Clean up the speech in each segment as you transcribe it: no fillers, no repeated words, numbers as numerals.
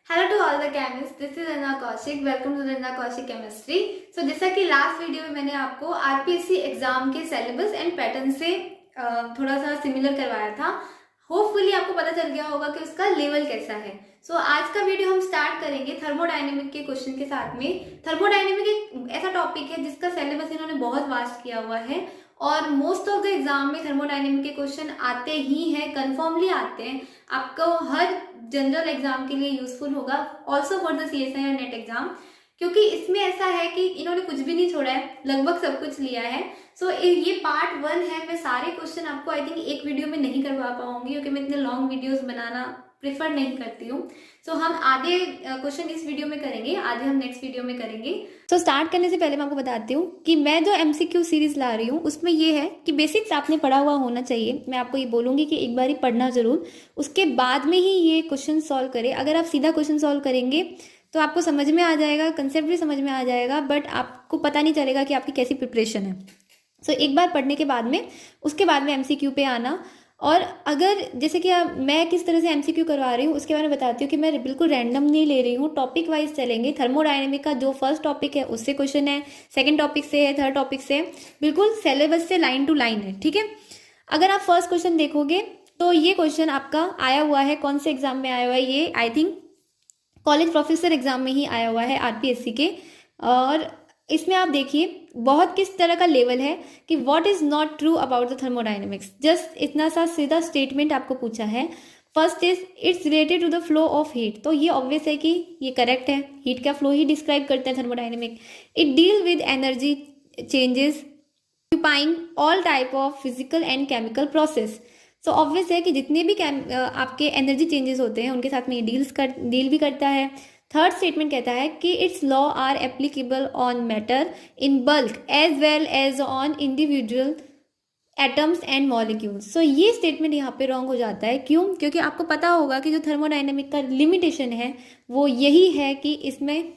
Hello to all the chemist, this is Ranjana Kaushik. Welcome to Ranjana Kaushik chemistry. जैसा कि last video में मैंने आपको आरपीएससी एग्जाम के सिलेबस एंड पैटर्न से थोड़ा सा सिमिलर करवाया था। होपफुली आपको पता चल गया होगा कि उसका लेवल कैसा है। आज का वीडियो हम स्टार्ट करेंगे थर्मोडायनेमिक के क्वेश्चन के साथ में। थर्मोडायनेमिक एक ऐसा टॉपिक है जिसका सिलेबस इन्होंने बहुत वास्ट किया हुआ है और मोस्ट ऑफ द एग्जाम में थर्मोडायनेमिक के क्वेश्चन आते ही हैं, कन्फर्मली आते हैं। आपको हर जनरल एग्जाम के लिए यूजफुल होगा, ऑल्सो फॉर द सीएसआई और नेट एग्जाम, क्योंकि इसमें ऐसा है कि इन्होंने कुछ भी नहीं छोड़ा है, लगभग सब कुछ लिया है। ये पार्ट 1 है। मैं सारे क्वेश्चन आपको आई थिंक एक वीडियो में नहीं करवा पाऊंगी क्योंकि मैं इतने लॉन्ग वीडियोस बनाना प्रेफर नहीं करती हूँ। हम आधे क्वेश्चन इस वीडियो में करेंगे, आधे हम नेक्स्ट वीडियो में करेंगे। स्टार्ट करने से पहले मैं आपको बताती हूँ कि मैं जो एमसीक्यू सीरीज ला रही हूँ उसमें ये है कि बेसिक्स आपने पढ़ा हुआ होना चाहिए। मैं आपको ये बोलूंगी कि एक बार ही पढ़ना जरूर, उसके बाद में ही ये क्वेश्चन सॉल्व करें। अगर आप सीधा क्वेश्चन सॉल्व करेंगे तो आपको समझ में आ जाएगा, कंसेप्ट भी समझ में आ जाएगा, बट आपको पता नहीं चलेगा कि आपकी कैसी प्रिपरेशन है। एक बार पढ़ने के बाद में उसके बाद में एमसीक्यू पे आना। और अगर जैसे कि मैं किस तरह से एमसीक्यू करवा रही हूँ उसके बारे में बताती हूँ कि मैं बिल्कुल रैंडम नहीं ले रही हूँ, टॉपिक वाइज चलेंगे। थर्मोडायनेमिक का जो फर्स्ट टॉपिक है उससे क्वेश्चन है, सेकंड टॉपिक से है, थर्ड टॉपिक से, बिल्कुल सिलेबस से लाइन टू लाइन है, ठीक है। अगर आप फर्स्ट क्वेश्चन देखोगे तो ये क्वेश्चन आपका आया हुआ है, कौन से एग्जाम में आया हुआ है? ये I think college professor exam में ही आया हुआ है आरपीएससी के। और इसमें आप देखिए बहुत किस तरह का लेवल है कि what is not true about the thermodynamics. Just इतना सा सीधा स्टेटमेंट आपको पूछा है। First is it's related to the flow of heat. तो ये ऑब्वियस है कि ये करेक्ट है, हीट का फ्लो ही डिस्क्राइब करते हैं thermodynamic. It deal with energy changes occupying all type of physical and chemical process. Obvious है कि जितने भी आपके एनर्जी चेंजेस होते हैं उनके साथ में ये डील भी करता है। थर्ड स्टेटमेंट कहता है कि it's law are applicable on matter in bulk as well as on individual atoms and molecules. ये स्टेटमेंट यहाँ पे रॉन्ग हो जाता है। क्यों? क्योंकि आपको पता होगा कि जो थर्मोडायनेमिक का लिमिटेशन है वो यही है कि इसमें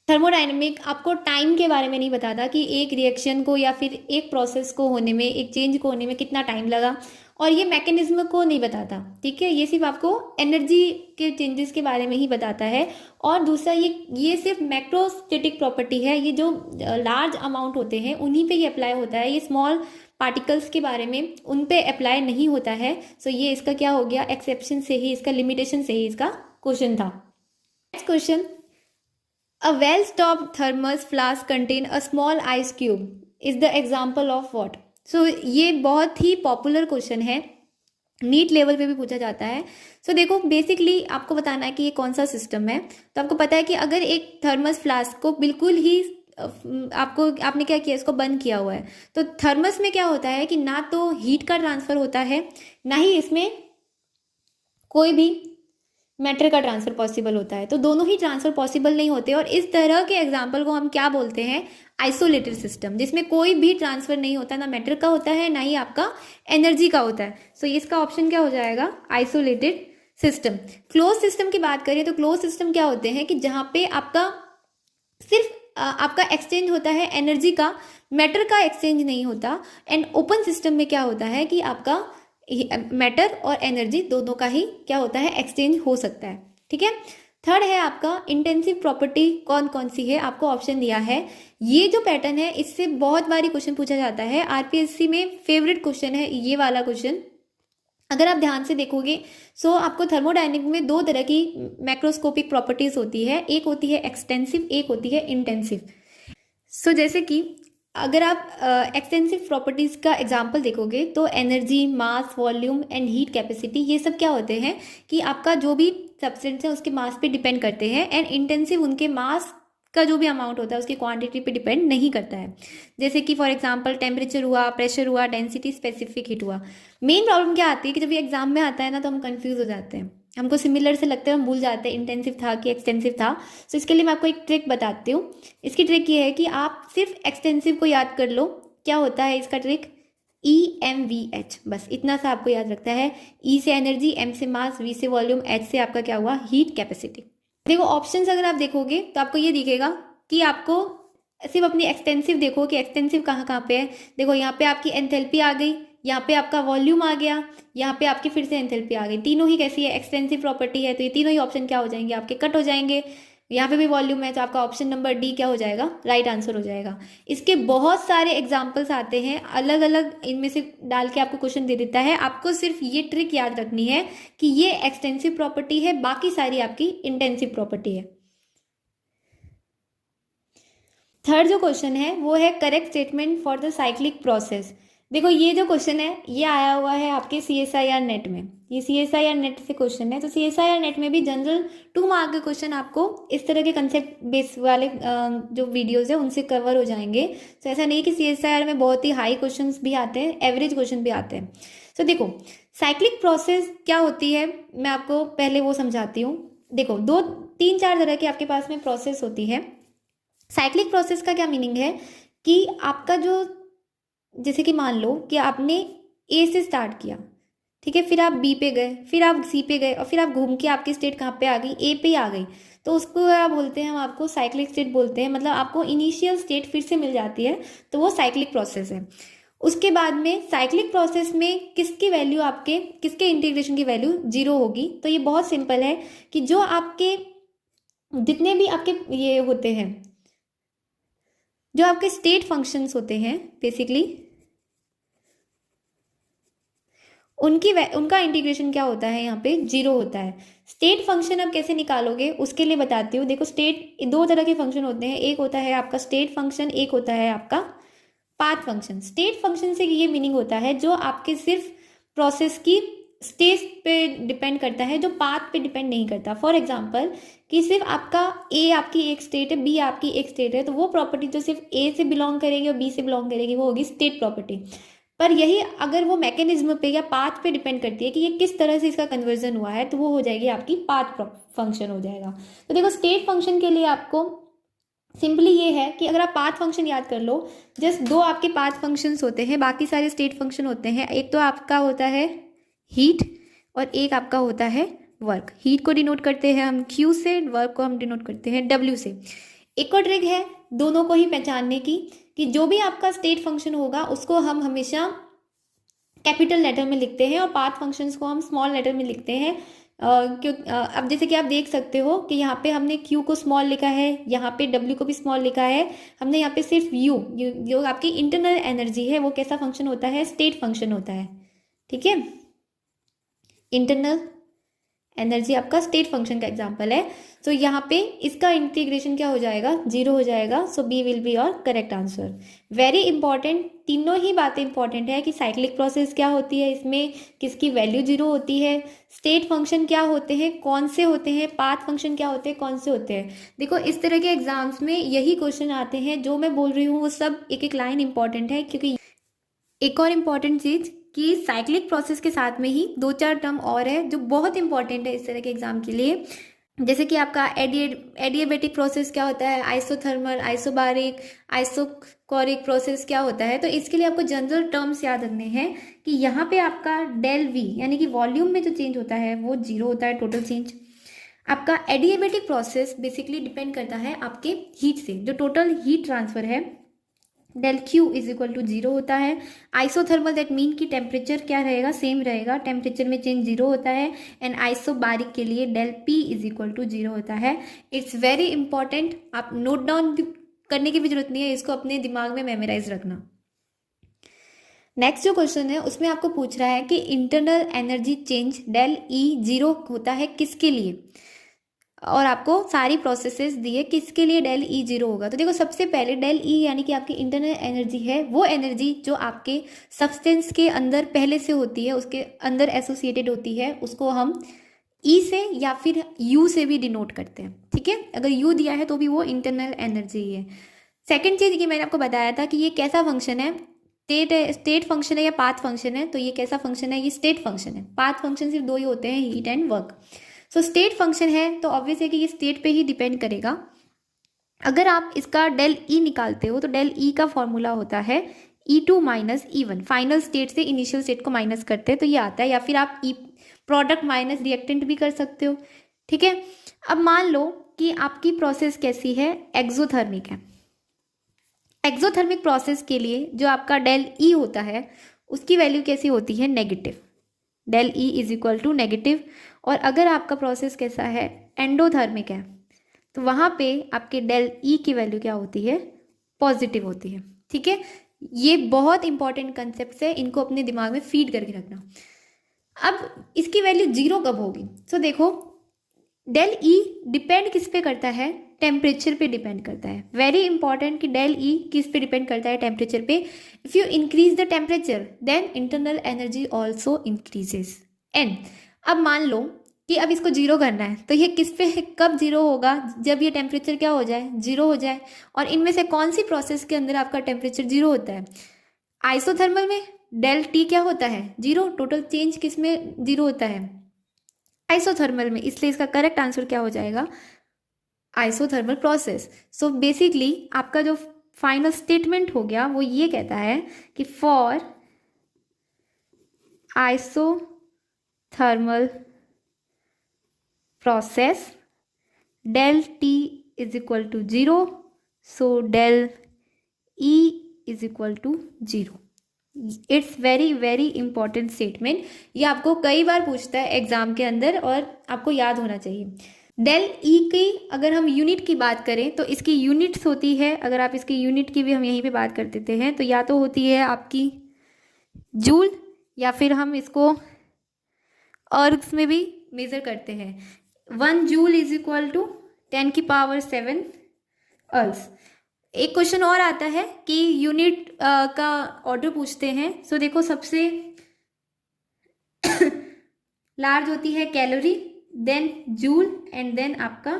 थर्मोडायनेमिक आपको टाइम के बारे में नहीं बताता कि एक रिएक्शन को या फिर एक प्रोसेस को होने में, एक चेंज को होने में कितना टाइम लगा, और ये मैकेनिज्म को नहीं बताता, ठीक है। ये सिर्फ आपको एनर्जी के चेंजेस के बारे में ही बताता है। और दूसरा ये सिर्फ मैक्रोस्टेटिक प्रॉपर्टी है, ये जो लार्ज अमाउंट होते हैं उन्हीं पे ये अप्लाई होता है। ये स्मॉल पार्टिकल्स के बारे में उन पे अप्लाई नहीं होता है। ये इसका क्या हो गया, एक्सेप्शन से ही, इसका लिमिटेशन से ही इसका क्वेश्चन था। Next question, A well-stopped thermos flask contain a small ice cube is the example of what? ये बहुत ही पॉपुलर क्वेश्चन है, नीट लेवल पे भी पूछा जाता है। देखो बेसिकली आपको बताना है कि ये कौन सा सिस्टम है। तो आपको पता है कि अगर एक थर्मस फ्लास्क को बिल्कुल ही आपने क्या किया, इसको बंद किया हुआ है, तो थर्मस में क्या होता है कि ना तो हीट का ट्रांसफर होता है, ना ही इसमें कोई भी मैटर का ट्रांसफर पॉसिबल होता है। तो दोनों ही ट्रांसफर पॉसिबल नहीं होते और इस तरह के एग्जाम्पल को हम क्या बोलते हैं, आइसोलेटेड सिस्टम, जिसमें कोई भी ट्रांसफर नहीं होता, ना मैटर का होता है ना ही आपका एनर्जी का होता है। इसका ऑप्शन क्या हो जाएगा, आइसोलेटेड सिस्टम। क्लोज सिस्टम की बात करें तो क्लोज सिस्टम क्या होते हैं कि जहां पे आपका सिर्फ आपका एक्सचेंज होता है एनर्जी का, मैटर का एक्सचेंज नहीं होता। एंड ओपन सिस्टम में क्या होता है कि आपका मैटर और एनर्जी दोनों का ही क्या होता है, एक्सचेंज हो सकता है, ठीक है। थर्ड है आपका इंटेंसिव प्रॉपर्टी, कौन कौन सी है, आपको ऑप्शन दिया है। ये जो पैटर्न है इससे बहुत बारी क्वेश्चन पूछा जाता है, आरपीएससी में फेवरेट क्वेश्चन है ये वाला क्वेश्चन। अगर आप ध्यान से देखोगे आपको थर्मोडायनेमिक में दो तरह की मैक्रोस्कोपिक प्रॉपर्टीज होती है, एक होती है एक्सटेंसिव, एक होती है इंटेंसिव। जैसे कि अगर आप एक्सटेंसिव प्रॉपर्टीज का एग्जांपल देखोगे तो energy, mass, volume and heat capacity, ये सब क्या होते हैं कि आपका जो भी सब्सटेंस है उसके मास पे डिपेंड करते हैं। एंड इंटेंसिव उनके मास का जो भी अमाउंट होता है उसकी क्वांटिटी पे डिपेंड नहीं करता है। जैसे कि फॉर एग्जांपल टेम्परेचर हुआ, प्रेशर हुआ, डेंसिटी, स्पेसिफिक हीट हुआ। मेन प्रॉब्लम क्या आती है कि जब ये एग्जाम में आता है ना तो हम कंफ्यूज हो जाते हैं, हमको सिमिलर से लगता है, हम भूल जाते हैं इंटेंसिव था कि एक्सटेंसिव था। इसके लिए मैं आपको एक ट्रिक बताती हूँ। इसकी ट्रिक ये है कि आप सिर्फ एक्सटेंसिव को याद कर लो। क्या होता है इसका ट्रिक, EMVH, बस इतना सा आपको याद रखता है। E से एनर्जी, M से मास, V से वॉल्यूम, H से आपका क्या हुआ, हीट कैपेसिटी। देखो ऑप्शंस अगर आप देखोगे तो आपको ये दिखेगा कि आपको सिर्फ अपनी एक्सटेंसिव देखो कि एक्सटेंसिव कहाँ कहाँ पे है। देखो यहाँ पे आपकी एंथैल्पी आ गई, यहाँ पे आपका वॉल्यूम आ गया, यहाँ पे आपकी फिर से एंथैल्पी आ गई। तीनों ही कैसी है, एक्सटेंसिव प्रॉपर्टी है, तो ये तीनों ही ऑप्शन क्या हो जाएंगे आपके, कट हो जाएंगे। यहाँ पे भी वॉल्यूम है, तो आपका ऑप्शन नंबर डी क्या हो जाएगा, राइट आंसर हो जाएगा। इसके बहुत सारे एग्जाम्पल्स आते हैं, अलग अलग इनमें से डाल के आपको क्वेश्चन दे देता है। आपको सिर्फ ये ट्रिक याद रखनी है कि ये एक्सटेंसिव प्रॉपर्टी है, बाकी सारी आपकी इंटेंसिव प्रॉपर्टी है। थर्ड जो क्वेश्चन है वो है correct statement for the cyclic process. देखो ये जो क्वेश्चन है ये आया हुआ है आपके CSIR नेट में, ये CSIR नेट से क्वेश्चन है। तो CSIR नेट में भी जनरल 2 मार्क के क्वेश्चन आपको इस तरह के कंसेप्ट बेस वाले जो वीडियोस है उनसे कवर हो जाएंगे। तो ऐसा नहीं कि CSIR में बहुत ही हाई क्वेश्चंस भी आते हैं, एवरेज क्वेश्चन भी आते हैं। तो देखो साइक्लिक प्रोसेस क्या होती है, मैं आपको पहले वो समझाती हूँ। देखो 2-3-4 तरह की आपके पास में प्रोसेस होती है। साइक्लिक प्रोसेस का क्या मीनिंग है कि आपका जो, जैसे कि मान लो कि आपने ए से स्टार्ट किया, ठीक है, फिर आप बी पे गए, फिर आप सी पे गए, और फिर आप घूम के आपकी स्टेट कहाँ पे आ गई, ए पे आ गई। तो उसको क्या बोलते हैं, हम आपको साइक्लिक स्टेट बोलते हैं। मतलब आपको इनिशियल स्टेट फिर से मिल जाती है, तो वो साइक्लिक प्रोसेस है। उसके बाद में साइक्लिक प्रोसेस में किसकी वैल्यू, आपके किसके इंटीग्रेशन की वैल्यू 0 होगी। तो ये बहुत सिंपल है कि जो आपके जितने भी आपके ये होते हैं, जो आपके स्टेट फंक्शंस होते हैं बेसिकली, उनका इंटीग्रेशन क्या होता है, यहाँ पे 0 होता है। स्टेट फंक्शन अब कैसे निकालोगे उसके लिए बताती हूँ। देखो स्टेट 2 तरह के फंक्शन होते हैं, एक होता है आपका स्टेट फंक्शन, एक होता है आपका पाथ फंक्शन। स्टेट फंक्शन से ये मीनिंग होता है जो आपके सिर्फ प्रोसेस की स्टेज पे डिपेंड करता है, जो पाथ पे डिपेंड नहीं करता। फॉर एग्जांपल कि सिर्फ आपका ए आपकी एक स्टेट है, बी आपकी एक स्टेट है, तो वो प्रॉपर्टी जो सिर्फ ए से बिलोंग करेगी और बी से बिलोंग करेगी वो होगी स्टेट प्रॉपर्टी। पर यही अगर वो मैकेनिज्म पे या पाथ पे डिपेंड करती है कि ये किस तरह से इसका कन्वर्जन हुआ है, तो वो हो जाएगी आपकी पाथ फंक्शन हो जाएगा। तो देखो स्टेट फंक्शन के लिए आपको सिंपली ये है कि अगर आप पाथ फंक्शन याद कर लो, जस्ट 2 आपके पाथ फंक्शंस होते हैं, बाकी सारे स्टेट फंक्शन होते हैं। एक तो आपका होता है हीट और एक आपका होता है वर्क। हीट को डिनोट करते हैं हम Q से, वर्क को हम डिनोट करते हैं W से। एक और ट्रिक है दोनों को ही पहचानने की कि जो भी आपका स्टेट फंक्शन होगा उसको हम हमेशा कैपिटल लेटर में लिखते हैं और पाथ फंक्शंस को हम स्मॉल लेटर में लिखते हैं। अब जैसे कि आप देख सकते हो कि यहाँ पे हमने Q को स्मॉल लिखा है, यहाँ पे W को भी स्मॉल लिखा है। हमने यहाँ पे सिर्फ U जो आपकी इंटरनल एनर्जी है वो कैसा फंक्शन होता है, स्टेट फंक्शन होता है। ठीक है, इंटरनल एनर्जी आपका स्टेट फंक्शन का एग्जांपल है। तो यहाँ पे इसका इंटीग्रेशन क्या हो जाएगा, 0 हो जाएगा। So b will be your correct answer. Very important, तीनों ही बातें इंपॉर्टेंट है कि साइक्लिक प्रोसेस क्या होती है, इसमें किसकी वैल्यू 0 होती है, स्टेट फंक्शन क्या होते हैं, कौन से होते हैं, पाथ फंक्शन क्या होते हैं, कौन से होते हैं। देखो इस तरह के एग्जाम्स में यही क्वेश्चन आते हैं। जो मैं बोल रही हूँ वो सब एक एक लाइन इंपॉर्टेंट है, क्योंकि एक और इम्पॉर्टेंट चीज़ कि साइक्लिक प्रोसेस के साथ में ही 2-4 टर्म और है जो बहुत इंपॉर्टेंट है इस तरह के एग्जाम के लिए। जैसे कि आपका एडियाबेटिक प्रोसेस क्या होता है, आइसोथर्मल, आइसोबारिक, आइसोकोरिक प्रोसेस क्या होता है। तो इसके लिए आपको जनरल टर्म्स याद रखने हैं कि यहाँ पे आपका डेल वी यानी कि वॉल्यूम में जो चेंज होता है वो 0 होता है, टोटल चेंज। आपका एडियाबेटिक प्रोसेस बेसिकली डिपेंड करता है आपके हीट से, जो टोटल हीट ट्रांसफर है del Q is equal to 0 होता है। आइसोथर्मल दैट मीन कि टेम्परेचर क्या रहेगा, सेम रहेगा, टेम्परेचर में चेंज 0 होता है। एंड आइसोबारिक के लिए del P is equal to 0 होता है। इट्स वेरी इंपॉर्टेंट, आप नोट डाउन करने की भी जरूरत नहीं है, इसको अपने दिमाग में मेमोराइज रखना। नेक्स्ट जो क्वेश्चन है उसमें आपको पूछ रहा है कि internal energy change del E 0 होता है किसके लिए, और आपको सारी प्रोसेसेस दी है किसके लिए डेल E 0 होगा। तो देखो सबसे पहले डेल E यानी कि आपकी इंटरनल एनर्जी है, वो एनर्जी जो आपके सब्सटेंस के अंदर पहले से होती है, उसके अंदर एसोसिएटेड होती है, उसको हम E से या फिर U से भी डिनोट करते हैं। ठीक है, अगर U दिया है तो भी वो इंटरनल एनर्जी है। सेकेंड चीज़ ये मैंने आपको बताया था कि ये कैसा फंक्शन है, स्टेट फंक्शन है या पाथ फंक्शन है। तो ये कैसा फंक्शन है, ये स्टेट फंक्शन है। पाथ फंक्शन सिर्फ 2 ही होते हैं, heat and work. So state function है तो ऑब्वियस है कि ये स्टेट पे ही डिपेंड करेगा। अगर आप इसका डेल E निकालते हो तो डेल E का फॉर्मूला होता है E2 minus E1। Final state से इनिशियल स्टेट को माइनस करते हैं तो ये आता है, या फिर आप प्रोडक्ट माइनस रिएक्टेंट भी कर सकते हो। ठीक है, अब मान लो कि आपकी प्रोसेस कैसी है, एक्सोथर्मिक है। एक्सोथर्मिक प्रोसेस के लिए जो आपका डेल E होता है उसकी वैल्यू कैसी होती है, negative, del E is equal to negative. और अगर आपका प्रोसेस कैसा है, एंडोथर्मिक है, तो वहाँ पे आपके डेल ई की वैल्यू क्या होती है, पॉजिटिव होती है। ठीक है, ये बहुत इंपॉर्टेंट कंसेप्ट है, इनको अपने दिमाग में फीड करके रखना। अब इसकी वैल्यू जीरो कब होगी, तो देखो डेल ई डिपेंड किस पे करता है, टेम्परेचर पे डिपेंड करता है। वेरी इंपॉर्टेंट कि डेल ई किस पे डिपेंड करता है, टेम्परेचर पे। If you increase the temperature then internal energy also increases. And अब मान लो कि अब इसको जीरो करना है, तो ये किस पे कब जीरो होगा, जब ये टेम्परेचर क्या हो जाए, जीरो हो जाए। और इनमें से कौन सी प्रोसेस के अंदर आपका टेम्परेचर जीरो होता है, आइसोथर्मल में डेल टी क्या होता है, जीरो। टोटल चेंज किस में जीरो होता है, आइसोथर्मल में। इसलिए इसका करेक्ट आंसर क्या हो जाएगा, आइसोथर्मल प्रोसेस। सो बेसिकली आपका जो फाइनल स्टेटमेंट हो गया वो ये कहता है कि for isothermal process del T is equal to zero, so del E is equal to zero. It's very very important statement, ये आपको कई बार पूछता है एग्जाम के अंदर और आपको याद होना चाहिए। डेल ई की अगर हम यूनिट की बात करें तो इसकी यूनिट्स होती है, अगर आप इसकी यूनिट की भी हम यहीं पे बात कर देते हैं तो या तो होती है आपकी जूल, या फिर हम इसको अर्ग्स में भी मेज़र करते हैं। 1 जूल इज इक्वल टू 10⁻⁷ अर्ग्स। एक क्वेश्चन और आता है कि यूनिट का ऑर्डर पूछते हैं। सो देखो सबसे लार्ज होती है calorie, then joule and then आपका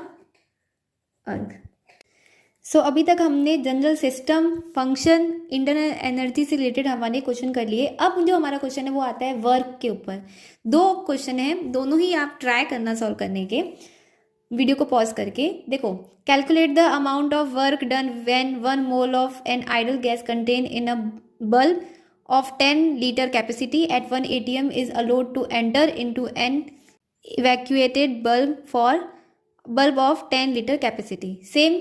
अर्ग। सो अभी तक हमने general system, function, internal energy से रिलेटेड हमारे क्वेश्चन कर लिए। अब जो हमारा क्वेश्चन है वो आता है वर्क के ऊपर। 2 क्वेश्चन है, दोनों ही आप ट्राई करना सॉल्व करने के, वीडियो को पॉज करके। देखो, calculate the amount of work done when 1 mole of an ideal gas contain in a bulb of 10 litre capacity at 1 atm is allowed to enter into an evacuated bulb of 10 litre capacity. Same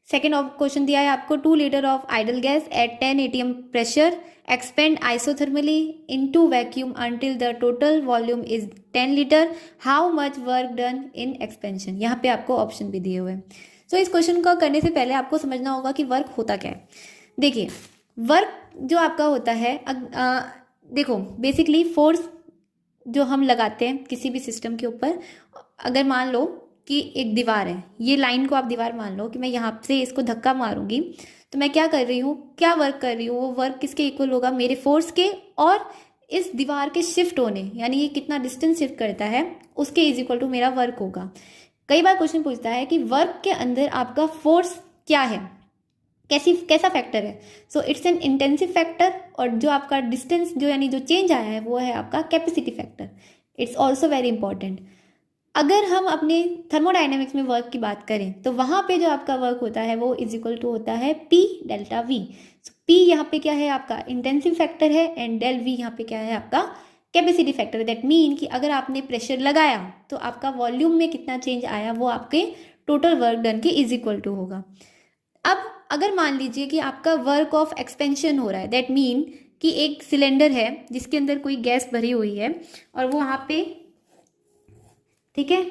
second question दिया है आपको, 2 litre of ideal gas at 10 atm pressure expand isothermally into vacuum until the total volume is 10 litre, how much work done in expansion। यहाँ पे आपको option भी दिए हुए हैं। सो इस क्वेश्चन को करने से पहले आपको समझना होगा कि वर्क होता क्या है। देखिए, वर्क जो आपका होता है, देखो बेसिकली फोर्स जो हम लगाते हैं किसी भी सिस्टम के ऊपर, अगर मान लो कि एक दीवार है, ये लाइन को आप दीवार मान लो कि मैं यहाँ से इसको धक्का मारूंगी, तो मैं क्या कर रही हूँ, क्या वर्क कर रही हूँ, वो वर्क किसके इक्वल होगा, मेरे फोर्स के और इस दीवार के शिफ्ट होने, यानी ये कितना डिस्टेंस शिफ्ट करता है उसके इज इक्वल टू मेरा वर्क होगा। कई बार क्वेश्चन पूछता है कि वर्क के अंदर आपका फोर्स क्या है, कैसा फैक्टर है। So it's an intensive factor, और जो आपका डिस्टेंस जो यानी जो चेंज आया है वो है आपका capacity factor. It's also very important. अगर हम अपने थर्मोडाइनमिक्स में वर्क की बात करें तो वहाँ पे जो आपका वर्क होता है वो इज इक्वल टू होता है P डेल्टा V। P यहाँ पे क्या है आपका इंटेंसिव फैक्टर है, एंड डेल V यहाँ पे क्या है आपका कैपेसिटी फैक्टर। दैट मीन कि अगर आपने प्रेशर लगाया तो आपका वॉल्यूम में कितना चेंज आया वो आपके टोटल वर्क डन के इज इक्वल टू होगा। अब अगर मान लीजिए कि आपका वर्क ऑफ एक्सपेंशन हो रहा है, दैट मीन कि एक सिलेंडर है जिसके अंदर कोई गैस भरी हुई है और वो वहाँ पे, ठीक है,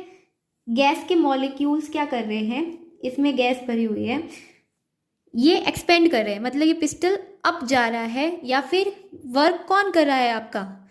गैस के मॉलिक्यूल्स क्या कर रहे हैं, इसमें गैस भरी हुई है, ये एक्सपेंड कर रहे हैं, मतलब ये पिस्टल अप जा रहा है, या फिर वर्क कौन कर रहा है आपका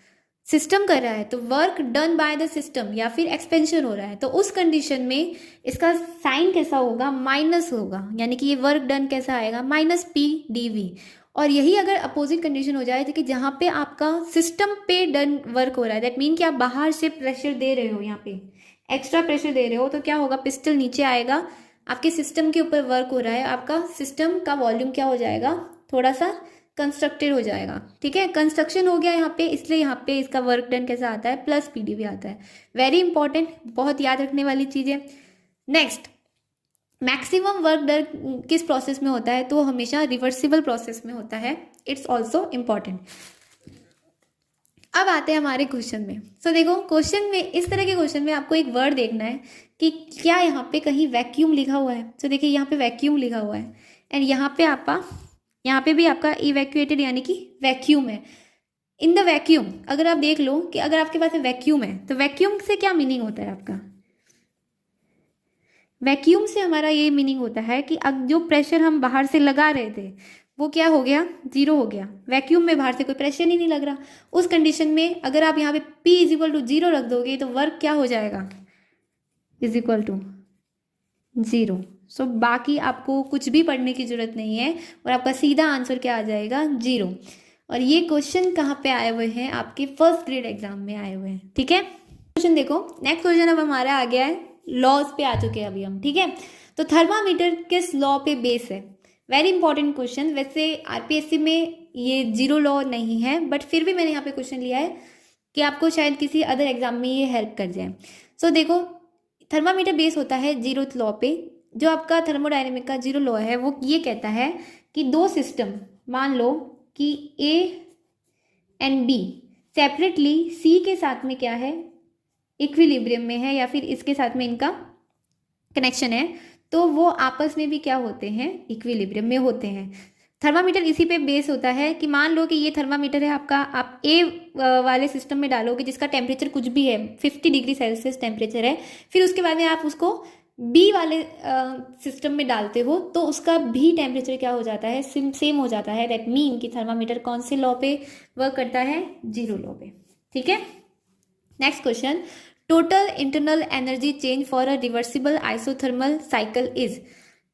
सिस्टम कर रहा है, तो work done by the system या फिर एक्सपेंशन हो रहा है। तो उस कंडीशन में इसका साइन कैसा होगा, माइनस होगा, यानी कि ये वर्क डन कैसा आएगा, -P/dV। और यही अगर अपोजिट कंडीशन हो जाए तो कि जहाँ पे आपका सिस्टम पे डन वर्क हो रहा है, दैट मीन कि आप बाहर से प्रेशर दे रहे हो, यहाँ पे एक्स्ट्रा प्रेशर दे रहे हो, तो क्या होगा, पिस्टल नीचे आएगा, आपके सिस्टम के ऊपर वर्क हो रहा है, आपका सिस्टम का वॉल्यूम क्या हो जाएगा, थोड़ा सा कंस्ट्रक्टेड हो जाएगा। ठीक है, कंस्ट्रक्शन हो गया यहाँ पे, इसलिए यहाँ पे इसका वर्क डन कैसा आता है, +PdV आता है। वेरी इंपॉर्टेंट, बहुत याद रखने वाली चीज़ है। नेक्स्ट, मैक्सिमम वर्क डन किस प्रोसेस में होता है, तो हमेशा रिवर्सिबल प्रोसेस में होता है। It's also important. अब आते हैं हमारे क्वेश्चन में। सो देखो, क्वेश्चन में इस तरह के क्वेश्चन में आपको एक वर्ड देखना है कि क्या यहाँ पे कहीं वैक्यूम लिखा हुआ है। सो देखिए, यहाँ पे वैक्यूम लिखा हुआ है, एंड यहाँ पे भी आपका इवैक्यूएटेड यानी कि वैक्यूम है। इन द वैक्यूम, अगर आप देख लो कि अगर आपके पास वैक्यूम है तो वैक्यूम से क्या मीनिंग होता है आपका? वैक्यूम से हमारा ये मीनिंग होता है कि अब जो प्रेशर हम बाहर से लगा रहे थे वो क्या हो गया? जीरो हो गया। वैक्यूम में बाहर से कोई प्रेशर ही नहीं लग रहा। उस कंडीशन में अगर आप यहाँ पे P is equal to zero रख दोगे तो वर्क क्या हो जाएगा? Is equal to zero. So बाकी आपको कुछ भी पढ़ने की जरूरत नहीं है और आपका सीधा आंसर क्या आ जाएगा? जीरो। और ये क्वेश्चन कहाँ पे आए हुए हैं? आपके फर्स्ट ग्रेड एग्जाम में आए हुए हैं। ठीक है, क्वेश्चन देखो, नेक्स्ट क्वेश्चन अब हमारा आ गया है, लॉज पे आ चुके हैं अभी हम। ठीक है, तो थर्मामीटर किस लॉ पे बेस है? Very important question. वैसे आरपीएससी में ये जीरो लॉ नहीं है, बट फिर भी मैंने यहाँ पे क्वेश्चन लिया है कि आपको शायद किसी अदर एग्जाम में ये हेल्प कर जाए। सो देखो, थर्मामीटर बेस होता है जीरोथ लॉ पे। जो आपका थर्मोडायनेमिक का जीरो लॉ है वो ये कहता है कि दो सिस्टम, मान लो कि ए एंड बी सेपरेटली सी के साथ में क्या है? इक्विलिब्रियम में है, या फिर इसके साथ में इनका कनेक्शन है, तो वो आपस में भी क्या होते हैं? इक्विलिब्रियम में होते हैं। थर्मामीटर इसी पे बेस होता है कि मान लो कि ये थर्मामीटर है आपका, आप ए वाले सिस्टम में डालोगे जिसका टेम्परेचर कुछ भी है, 50 डिग्री सेल्सियस टेम्परेचर है, फिर उसके बाद में आप उसको बी वाले सिस्टम में डालते हो तो उसका भी टेम्परेचर क्या हो जाता है? सेम हो जाता है। दैट मीन कि थर्मामीटर कौन से लॉ पे वर्क करता है? जीरो लॉ पे। ठीक है, next question, total internal energy change for a reversible isothermal cycle is?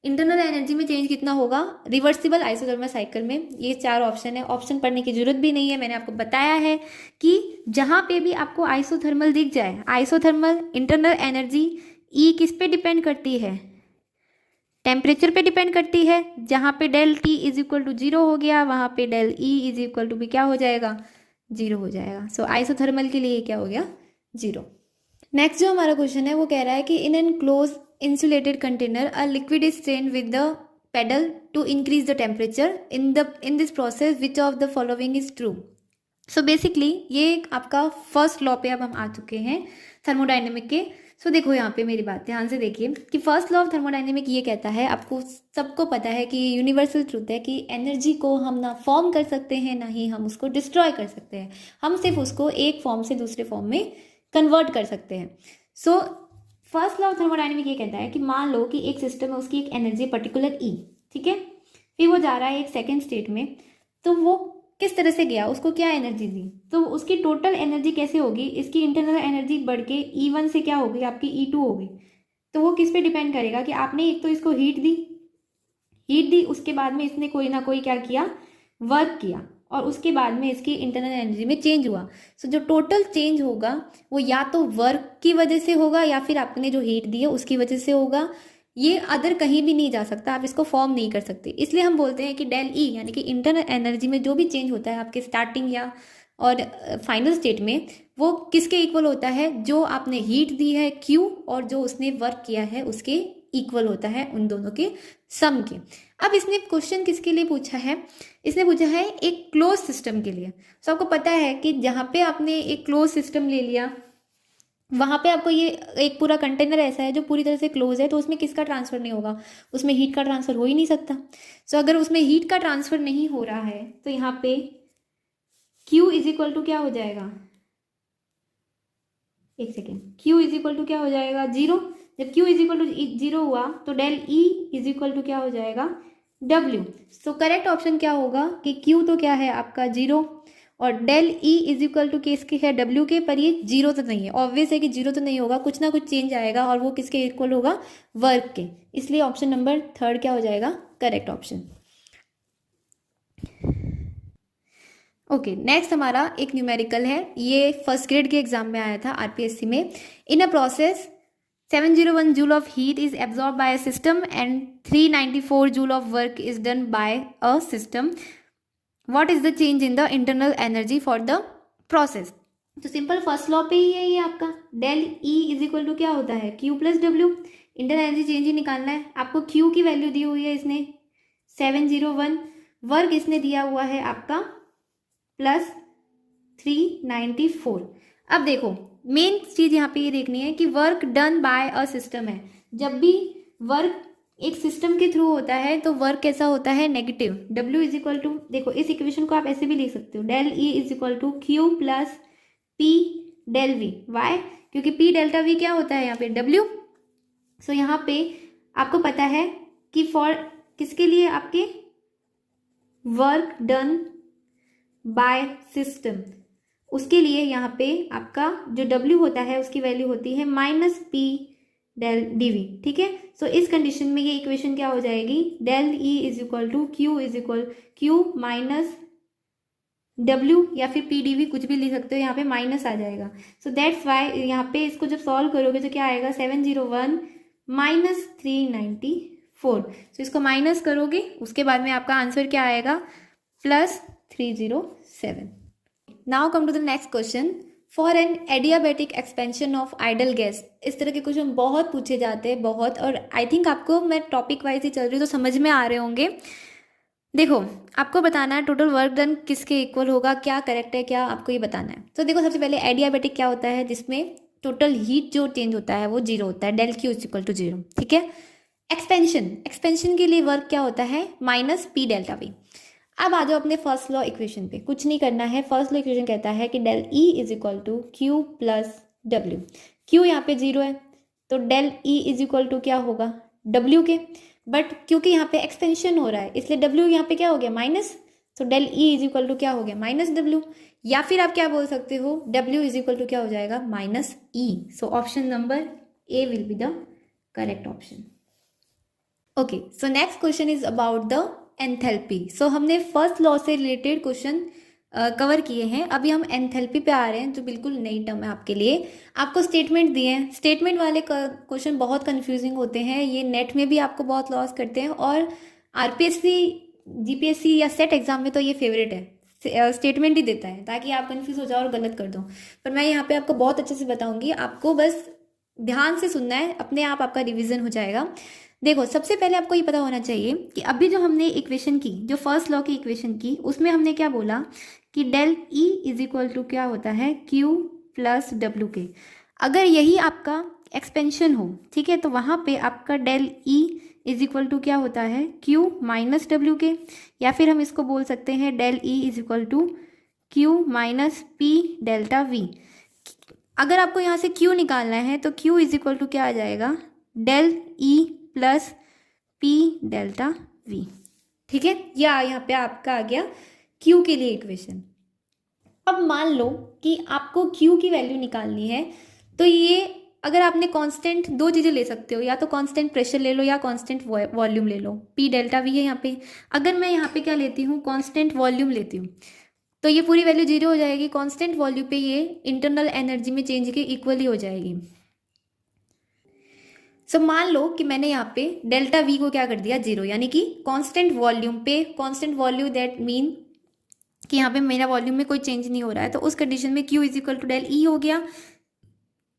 Internal energy में चेंज कितना होगा रिवर्सिबल आइसोथर्मल साइकिल में? ये चार ऑप्शन है, ऑप्शन पढ़ने की जरूरत भी नहीं है। मैंने आपको बताया है कि जहां पे भी आपको आइसोथर्मल दिख जाए, आइसोथर्मल इंटरनल एनर्जी ई किस पे डिपेंड करती है? टेम्परेचर पे डिपेंड करती है। जहां पे del T is equal to zero हो गया, वहां पे del E is equal to भी क्या हो जाएगा? जीरो हो जाएगा। सो आइसोथर्मल के लिए क्या हो गया? जीरो। नेक्स्ट जो हमारा क्वेश्चन है वो कह रहा है कि in an close insulated container a liquid is strain with the pedal to increase the temperature in this process which of the following is true? So basically ये आपका फर्स्ट लॉ पे अब हम आ चुके हैं थर्मोडाइनमिक के। सो देखो यहाँ पे मेरी बात ध्यान से देखिए कि फर्स्ट लॉ ऑफ थर्मोडाइनमिक ये कहता है, आपको सबको पता है कि यूनिवर्सल ट्रूथ है कि एनर्जी को हम ना फॉर्म कर सकते हैं ना ही हम उसको डिस्ट्रॉय कर सकते हैं। हम सिर्फ उसको एक फॉर्म से दूसरे फॉर्म में कन्वर्ट कर सकते हैं। So first law of thermodynamic ये कहता है कि मान लो कि एक सिस्टम है, उसकी एक एनर्जी पर्टिकुलर ई, ठीक है, फिर वो जा रहा है एक सेकेंड स्टेट में, तो वो किस तरह से गया, उसको क्या एनर्जी दी, तो उसकी टोटल एनर्जी कैसे होगी? इसकी इंटरनल एनर्जी बढ़ के E1 से क्या होगी? आपकी E2 होगी। तो वो किस पे डिपेंड करेगा कि आपने एक तो इसको हीट दी, उसके बाद में इसने कोई ना कोई क्या किया? वर्क किया, और उसके बाद में इसकी इंटरनल एनर्जी में चेंज हुआ। सो जो टोटल चेंज होगा वो या तो वर्क की वजह से होगा या फिर आपने जो हीट दी है उसकी वजह से होगा। ये अदर कहीं भी नहीं जा सकता, आप इसको फॉर्म नहीं कर सकते। इसलिए हम बोलते हैं कि डेल ई यानी कि इंटरनल एनर्जी में जो भी चेंज होता है आपके स्टार्टिंग या और फाइनल स्टेट में, वो किसके इक्वल होता है? जो आपने हीट दी है क्यू और जो उसने वर्क किया है उसके इक्वल होता है, उन दोनों के सम के। अब इसने क्वेश्चन किसके लिए पूछा है? इसने पूछा है एक क्लोज सिस्टम के लिए। तो आपको पता है कि जहाँ पे आपने एक क्लोज सिस्टम ले लिया वहाँ पे आपको ये एक पूरा कंटेनर ऐसा है जो पूरी तरह से क्लोज है, तो उसमें किसका ट्रांसफर नहीं होगा? उसमें हीट का ट्रांसफर हो ही नहीं सकता। सो अगर उसमें हीट का ट्रांसफर नहीं हो रहा है तो यहाँ पे Q इज इक्वल टू क्या हो जाएगा? एक second, Q is equal to क्या हो जाएगा? जीरो। जब Q is equal to zero हुआ तो del E is equal to क्या हो जाएगा? W। सो करेक्ट ऑप्शन क्या होगा कि Q तो क्या है आपका? जीरो, और del E is equal to किसके है? W के, पर ये जीरो तो नहीं है। ऑब्वियस है कि जीरो तो नहीं होगा, कुछ ना कुछ चेंज आएगा और वो किसके इक्वल होगा? वर्क के। इसलिए ऑप्शन नंबर थर्ड क्या हो जाएगा? Correct option. ओके, नेक्स्ट हमारा एक न्यूमेरिकल है, ये फर्स्ट ग्रेड के एग्जाम में आया था आरपीएससी में। In a process 701 joule of heat is absorb by a system and 394 joule of work is done by a system. What is the change in the internal energy for the process? तो simple first law पे ही है ये आपका, del E is equal to क्या होता है? Q plus W. Internal energy change ही निकालना है आपको। क्यू की वैल्यू दी हुई है इसने 701, वर्क इसने दिया हुआ है आपका प्लस 394। अब देखो मेन चीज यहाँ पे ये देखनी है कि work done by a system है। जब भी वर्क एक सिस्टम के थ्रू होता है तो वर्क कैसा होता है, negative. W is equal to, देखो इस इक्वेशन को आप ऐसे भी लिख सकते हो, del E is equal to Q plus P del V। Why? क्योंकि P डेल्टा V क्या होता है यहाँ पे, W। सो यहाँ पे आपको पता है कि फॉर किसके लिए, आपके वर्क डन बाय सिस्टम, उसके लिए यहाँ पे आपका जो W होता है उसकी वैल्यू होती है माइनस P डेल dV। ठीक है, सो इस कंडीशन में ये इक्वेशन क्या हो जाएगी, del E is equal to Q is equal Q minus W या फिर P dV, कुछ भी लिख सकते हो, यहाँ पे माइनस आ जाएगा। सो दैट्स वाई यहाँ पे इसको जब सॉल्व करोगे तो क्या आएगा, 701 माइनस 394। सो इसको माइनस करोगे, उसके बाद में आपका आंसर क्या आएगा, plus 307। Now come to the next question, for an adiabatic expansion of ideal gas. इस तरह के क्वेश्चन बहुत पूछे जाते हैं, बहुत, और आई थिंक आपको मैं टॉपिक वाइज ही चल रही हूँ तो समझ में आ रहे होंगे। देखो आपको बताना है टोटल वर्क डन किसके इक्वल होगा, क्या करेक्ट है, क्या आपको ये बताना है। तो देखो सबसे पहले एडियाबेटिक क्या होता है, जिसमें टोटल हीट जो चेंज होता है वो जीरो होता है, del Q is equal to zero. ठीक है, एक्सपेंशन के लिए वर्क क्या होता है, माइनस P डेल्टा V। अब आ जाओ अपने फर्स्ट लॉ इक्वेशन पे, कुछ नहीं करना है। फर्स्ट लॉ इक्वेशन कहता है कि del E is equal to Q plus W। Q यहाँ पे जीरो है तो del E is equal to क्या होगा, W के, बट क्योंकि यहाँ पे एक्सपेंशन हो रहा है इसलिए W यहाँ पे क्या हो गया, माइनस। तो del E is equal to क्या हो गया, माइनस W। या फिर आप क्या बोल सकते हो, W इज इक्वल टू क्या हो जाएगा, minus E। So option number A will be the correct option. Okay, so next question is about the enthalpy. So हमने फर्स्ट लॉ से रिलेटेड क्वेश्चन कवर किए हैं, अभी हम एंथैल्पी पे आ रहे हैं जो बिल्कुल नई टर्म है आपके लिए। आपको स्टेटमेंट दिए हैं, स्टेटमेंट वाले क्वेश्चन बहुत कंफ्यूजिंग होते हैं, ये नेट में भी आपको बहुत लॉस करते हैं, और आरपीएससी, जीपीएससी या सेट एग्जाम में तो ये फेवरेट है, स्टेटमेंट ही देता है ताकि आप कंफ्यूज हो जाओ और गलत कर दो। पर मैं यहाँ पे आपको बहुत अच्छे से बताऊंगी, आपको बस ध्यान से सुनना है, अपने आप आपका रिविजन हो जाएगा। देखो सबसे पहले आपको ये पता होना चाहिए कि अभी जो हमने इक्वेशन की, जो फर्स्ट लॉ की इक्वेशन की, उसमें हमने क्या बोला कि del E is equal to क्या होता है, Q प्लस W के। अगर यही आपका एक्सपेंशन हो, ठीक है, तो वहाँ पे आपका del E is equal to क्या होता है, Q माइनस W के, या फिर हम इसको बोल सकते हैं del E is equal to Q minus P delta V। अगर आपको यहाँ से Q निकालना है तो Q इज इक्वल टू क्या आ जाएगा, del E plus P delta V। ठीक है, या यहाँ पे आपका आ गया Q के लिए इक्वेशन। अब मान लो कि आपको Q की वैल्यू निकालनी है, तो ये अगर आपने कांस्टेंट, दो चीज़ें ले सकते हो, या तो कांस्टेंट प्रेशर ले लो या कांस्टेंट वॉल्यूम ले लो। P डेल्टा V है यहाँ पे, अगर मैं यहाँ पे क्या लेती हूँ, कांस्टेंट वॉल्यूम लेती हूँ, तो ये पूरी वैल्यू जीरो हो जाएगी। कांस्टेंट वॉल्यूम पे ये इंटरनल एनर्जी में चेंज के इक्वल ही हो जाएगी। सो मान लो कि मैंने यहाँ पे डेल्टा V को क्या कर दिया, जीरो, यानी कि कांस्टेंट वॉल्यूम पे, कांस्टेंट वॉल्यूम दैट मीन कि यहाँ पे मेरा वॉल्यूम में कोई चेंज नहीं हो रहा है, तो उस कंडीशन में Q is equal to del E हो गया।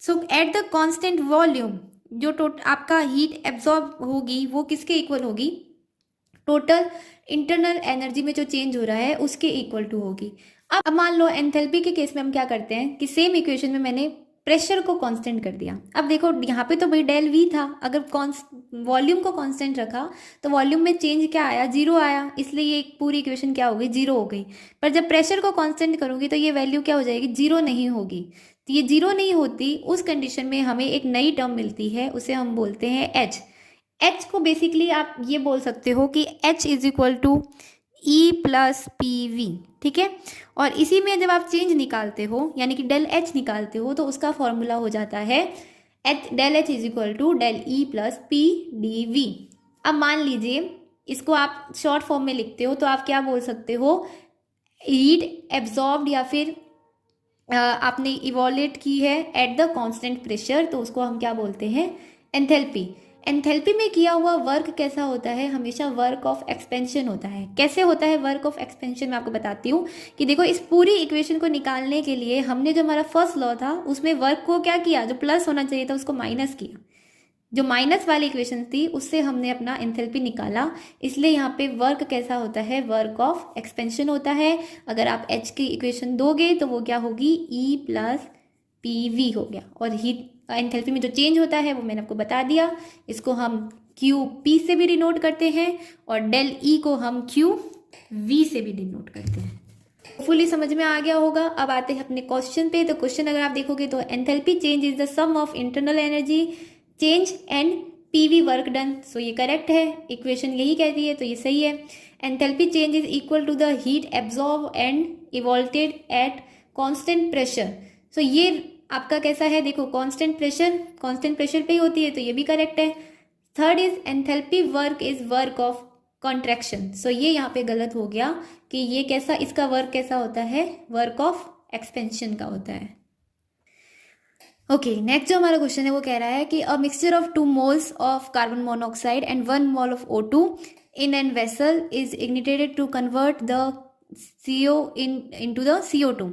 So at the constant volume जो आपका हीट एब्जॉर्ब होगी वो किसके इक्वल होगी, टोटल इंटरनल एनर्जी में जो चेंज हो रहा है उसके इक्वल टू होगी। अब मान लो एंथैल्पी के केस में हम क्या करते हैं कि सेम इक्वेशन में मैंने प्रेशर को कांस्टेंट कर दिया। अब देखो यहाँ पे तो भाई डेल V था, अगर वॉल्यूम को कांस्टेंट रखा तो वॉल्यूम में चेंज क्या आया, जीरो आया, इसलिए ये पूरी इक्वेशन क्या हो गई, जीरो हो गई। पर जब प्रेशर को कांस्टेंट करूंगी तो ये वैल्यू क्या हो जाएगी, जीरो नहीं होगी। तो ये जीरो नहीं होती, उस कंडीशन में हमें एक नई टर्म मिलती है, उसे हम बोलते हैं H को बेसिकली आप ये बोल सकते हो कि H is equal to E plus PV। ठीक है, और इसी में जब आप चेंज निकालते हो यानी कि डेल H निकालते हो तो उसका फॉर्मूला हो जाता है del H is equal to del E plus PdV। अब मान लीजिए इसको आप शॉर्ट फॉर्म में लिखते हो तो आप क्या बोल सकते हो, हीट एब्जॉर्ब्ड, या फिर आपने इवोलेट की है एट द कांस्टेंट प्रेशर, तो उसको हम क्या बोलते हैं, एंथैल्पी। एंथैल्पी में किया हुआ वर्क कैसा होता है, हमेशा वर्क ऑफ एक्सपेंशन होता है। कैसे होता है वर्क ऑफ एक्सपेंशन, मैं आपको बताती हूँ कि देखो इस पूरी इक्वेशन को निकालने के लिए हमने जो हमारा फर्स्ट लॉ था उसमें वर्क को क्या किया, जो प्लस होना चाहिए था उसको माइनस किया, जो माइनस वाली इक्वेशन थी उससे हमने अपना एंथैल्पी निकाला। इसलिए यहाँ पे वर्क कैसा होता है, वर्क ऑफ एक्सपेंशन होता है। अगर आप H की इक्वेशन दोगे तो वो क्या होगी, E प्लस PV हो गया। और हीट एंथैल्पी में जो चेंज होता है वो मैंने आपको बता दिया, इसको हम क्यू पी से भी डिनोट करते हैं और डेल ई को हम क्यू वी से भी डिनोट करते हैं। फुली समझ में आ गया होगा। अब आते हैं अपने क्वेश्चन पे। तो क्वेश्चन अगर आप देखोगे तो enthalpy change is the sum of internal energy change and PV work done. So ये करेक्ट है, इक्वेशन यही कहती है, तो ये सही है। Enthalpy change is equal to the heat absorb and evolved at constant pressure. So ये आपका कैसा है, देखो कांस्टेंट प्रेशर पे ही होती है, तो ये भी करेक्ट है। Third is enthalpy work is work of contraction. So ये यहाँ पे गलत हो गया कि ये कैसा, इसका वर्क कैसा होता है, वर्क ऑफ एक्सपेंशन का होता है। ओके, नेक्स्ट जो हमारा क्वेश्चन है वो कह रहा है कि a mixture of 2 moles of carbon monoxide and 1 mole of O2 in an vessel is ignited to convert the CO into the CO2।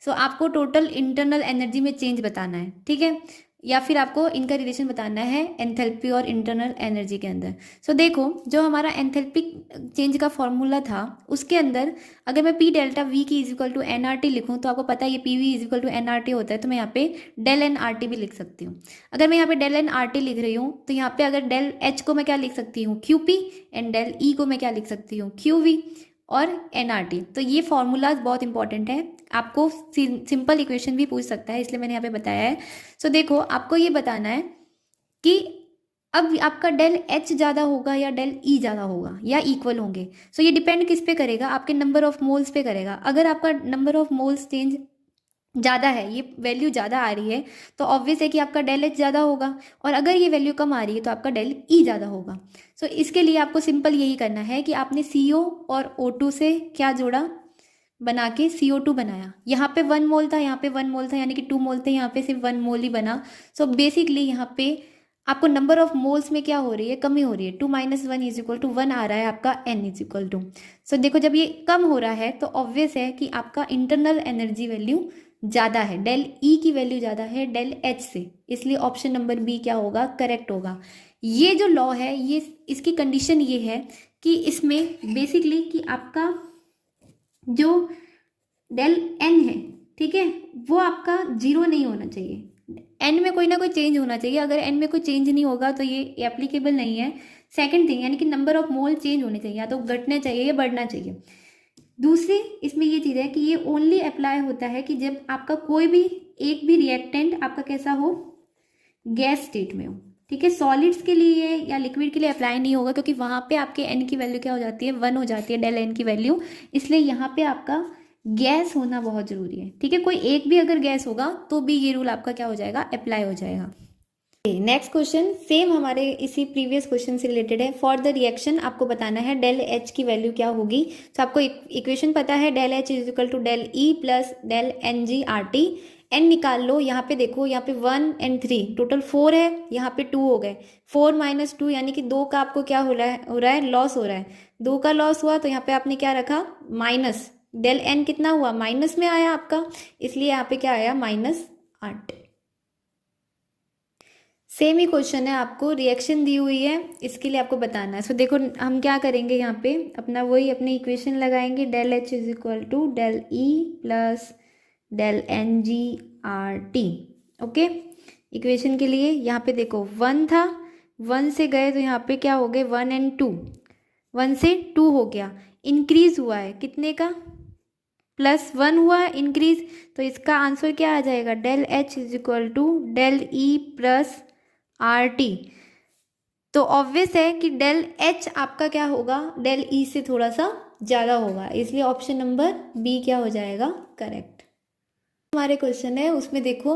So आपको टोटल इंटरनल एनर्जी में चेंज बताना है, ठीक है, या फिर आपको इनका रिलेशन बताना है एंथैल्पी और इंटरनल एनर्जी के अंदर। सो देखो, जो हमारा एंथैल्पी चेंज का फॉर्मूला था उसके अंदर अगर मैं पी डेल्टा वी की is equal to N R T लिखूँ तो आपको पता है ये P V is equal to N R T होता है, तो मैं यहाँ पे डेल एन आर टी भी लिख सकती हूँ। अगर मैं यहाँ पे डेल एन आर टी लिख रही हूँ तो यहाँ पे अगर डेल एच को मैं क्या लिख सकती हूँ, Q P, and del E को मैं क्या लिख सकती हूँ, क्यू वी और एन आर टी। तो ये फॉर्मूलाज बहुत इंपॉर्टेंट है, आपको सिंपल इक्वेशन भी पूछ सकता है, इसलिए मैंने यहाँ पे बताया है। सो देखो, आपको ये बताना है कि अब आपका डेल एच ज़्यादा होगा या डेल ई ज़्यादा होगा या इक्वल होंगे। सो ये डिपेंड किस पे करेगा, आपके नंबर ऑफ मोल्स पे करेगा। अगर आपका नंबर ऑफ मोल्स चेंज ज़्यादा है, ये वैल्यू ज़्यादा आ रही है, तो ऑब्वियस है कि आपका डेल एच ज़्यादा होगा, और अगर ये वैल्यू कम आ रही है तो आपका डेल ई ज़्यादा होगा। सो इसके लिए आपको सिंपल यही करना है कि आपने CO और O2 से क्या जोड़ा, बना के CO2 बनाया। यहाँ पे 1 मोल था, यहाँ पे 1 मोल था, यानी कि 2 मोल थे, यहाँ पे सिर्फ 1 मोल ही बना। सो बेसिकली यहाँ पे आपको नंबर ऑफ मोल्स में क्या हो रही है, कमी हो रही है। 2 - 1 इज इक्वल टू 1 आ रहा है आपका n इज इक्वल टू। सो देखो, जब ये कम हो रहा है तो ऑब्वियस है कि आपका इंटरनल एनर्जी वैल्यू ज़्यादा है, डेल ई की वैल्यू ज़्यादा है डेल एच से, इसलिए ऑप्शन नंबर बी क्या होगा, करेक्ट होगा। ये जो लॉ है, ये इसकी कंडीशन ये है कि इसमें बेसिकली कि आपका जो डेल एन है, ठीक है, वो आपका 0 नहीं होना चाहिए, एन में कोई ना कोई चेंज होना चाहिए। अगर एन में कोई चेंज नहीं होगा तो ये एप्लीकेबल नहीं है। सेकंड थिंग, यानी कि नंबर ऑफ मोल चेंज होने चाहिए, या तो घटना चाहिए या बढ़ना चाहिए। दूसरी इसमें ये चीज़ है कि ये ओनली अप्लाई होता है कि जब आपका कोई भी एक भी रिएक्टेंट आपका कैसा हो, गैस स्टेट में हो, ठीक है। सॉलिड्स के लिए या लिक्विड के लिए अप्लाई नहीं होगा, क्योंकि वहाँ पे आपके एन की वैल्यू क्या हो जाती है, 1 हो जाती है, डेल एन की वैल्यू। इसलिए यहाँ पे आपका गैस होना बहुत ज़रूरी है, ठीक है। कोई एक भी अगर गैस होगा तो भी ये रूल आपका क्या हो जाएगा, अप्लाई हो जाएगा। नेक्स्ट क्वेश्चन सेम हमारे इसी प्रीवियस क्वेश्चन से रिलेटेड है। फॉर द रिएक्शन आपको बताना है डेल एच की वैल्यू क्या होगी। तो आपको इक्वेशन पता है, del H is equal to del E plus del N G R T. N निकाल लो, यहाँ पे देखो, यहाँ पे 1 और 3 टोटल 4 है, यहाँ पे 2 हो गए। 4 - 2 यानी कि 2 का आपको क्या हो रहा है, लॉस हो रहा है। 2 का लॉस हुआ तो यहाँ पे आपने क्या रखा, माइनस। डेल एन कितना हुआ, माइनस में आया आपका, इसलिए यहाँ पे क्या आया, -8। सेम ही क्वेश्चन है, आपको रिएक्शन दी हुई है, इसके लिए आपको बताना है। सो देखो, हम क्या करेंगे, यहाँ पे अपना वही अपनी इक्वेशन लगाएंगे, del H is equal to del E plus del N G R T. Okay, equation के लिए यहाँ पे देखो 1 था, 1 से गए तो यहाँ पे क्या हो गए, 1 और 2, 1 से 2 हो गया, इंक्रीज हुआ है कितने का, +1 हुआ इंक्रीज। तो इसका आंसर क्या आ जाएगा, del H is equal to del E plus R T. तो ऑब्वियस है कि डेल एच आपका क्या होगा, डेल ई से थोड़ा सा ज़्यादा होगा, इसलिए ऑप्शन नंबर बी क्या हो जाएगा, करेक्ट। हमारे क्वेश्चन है उसमें देखो,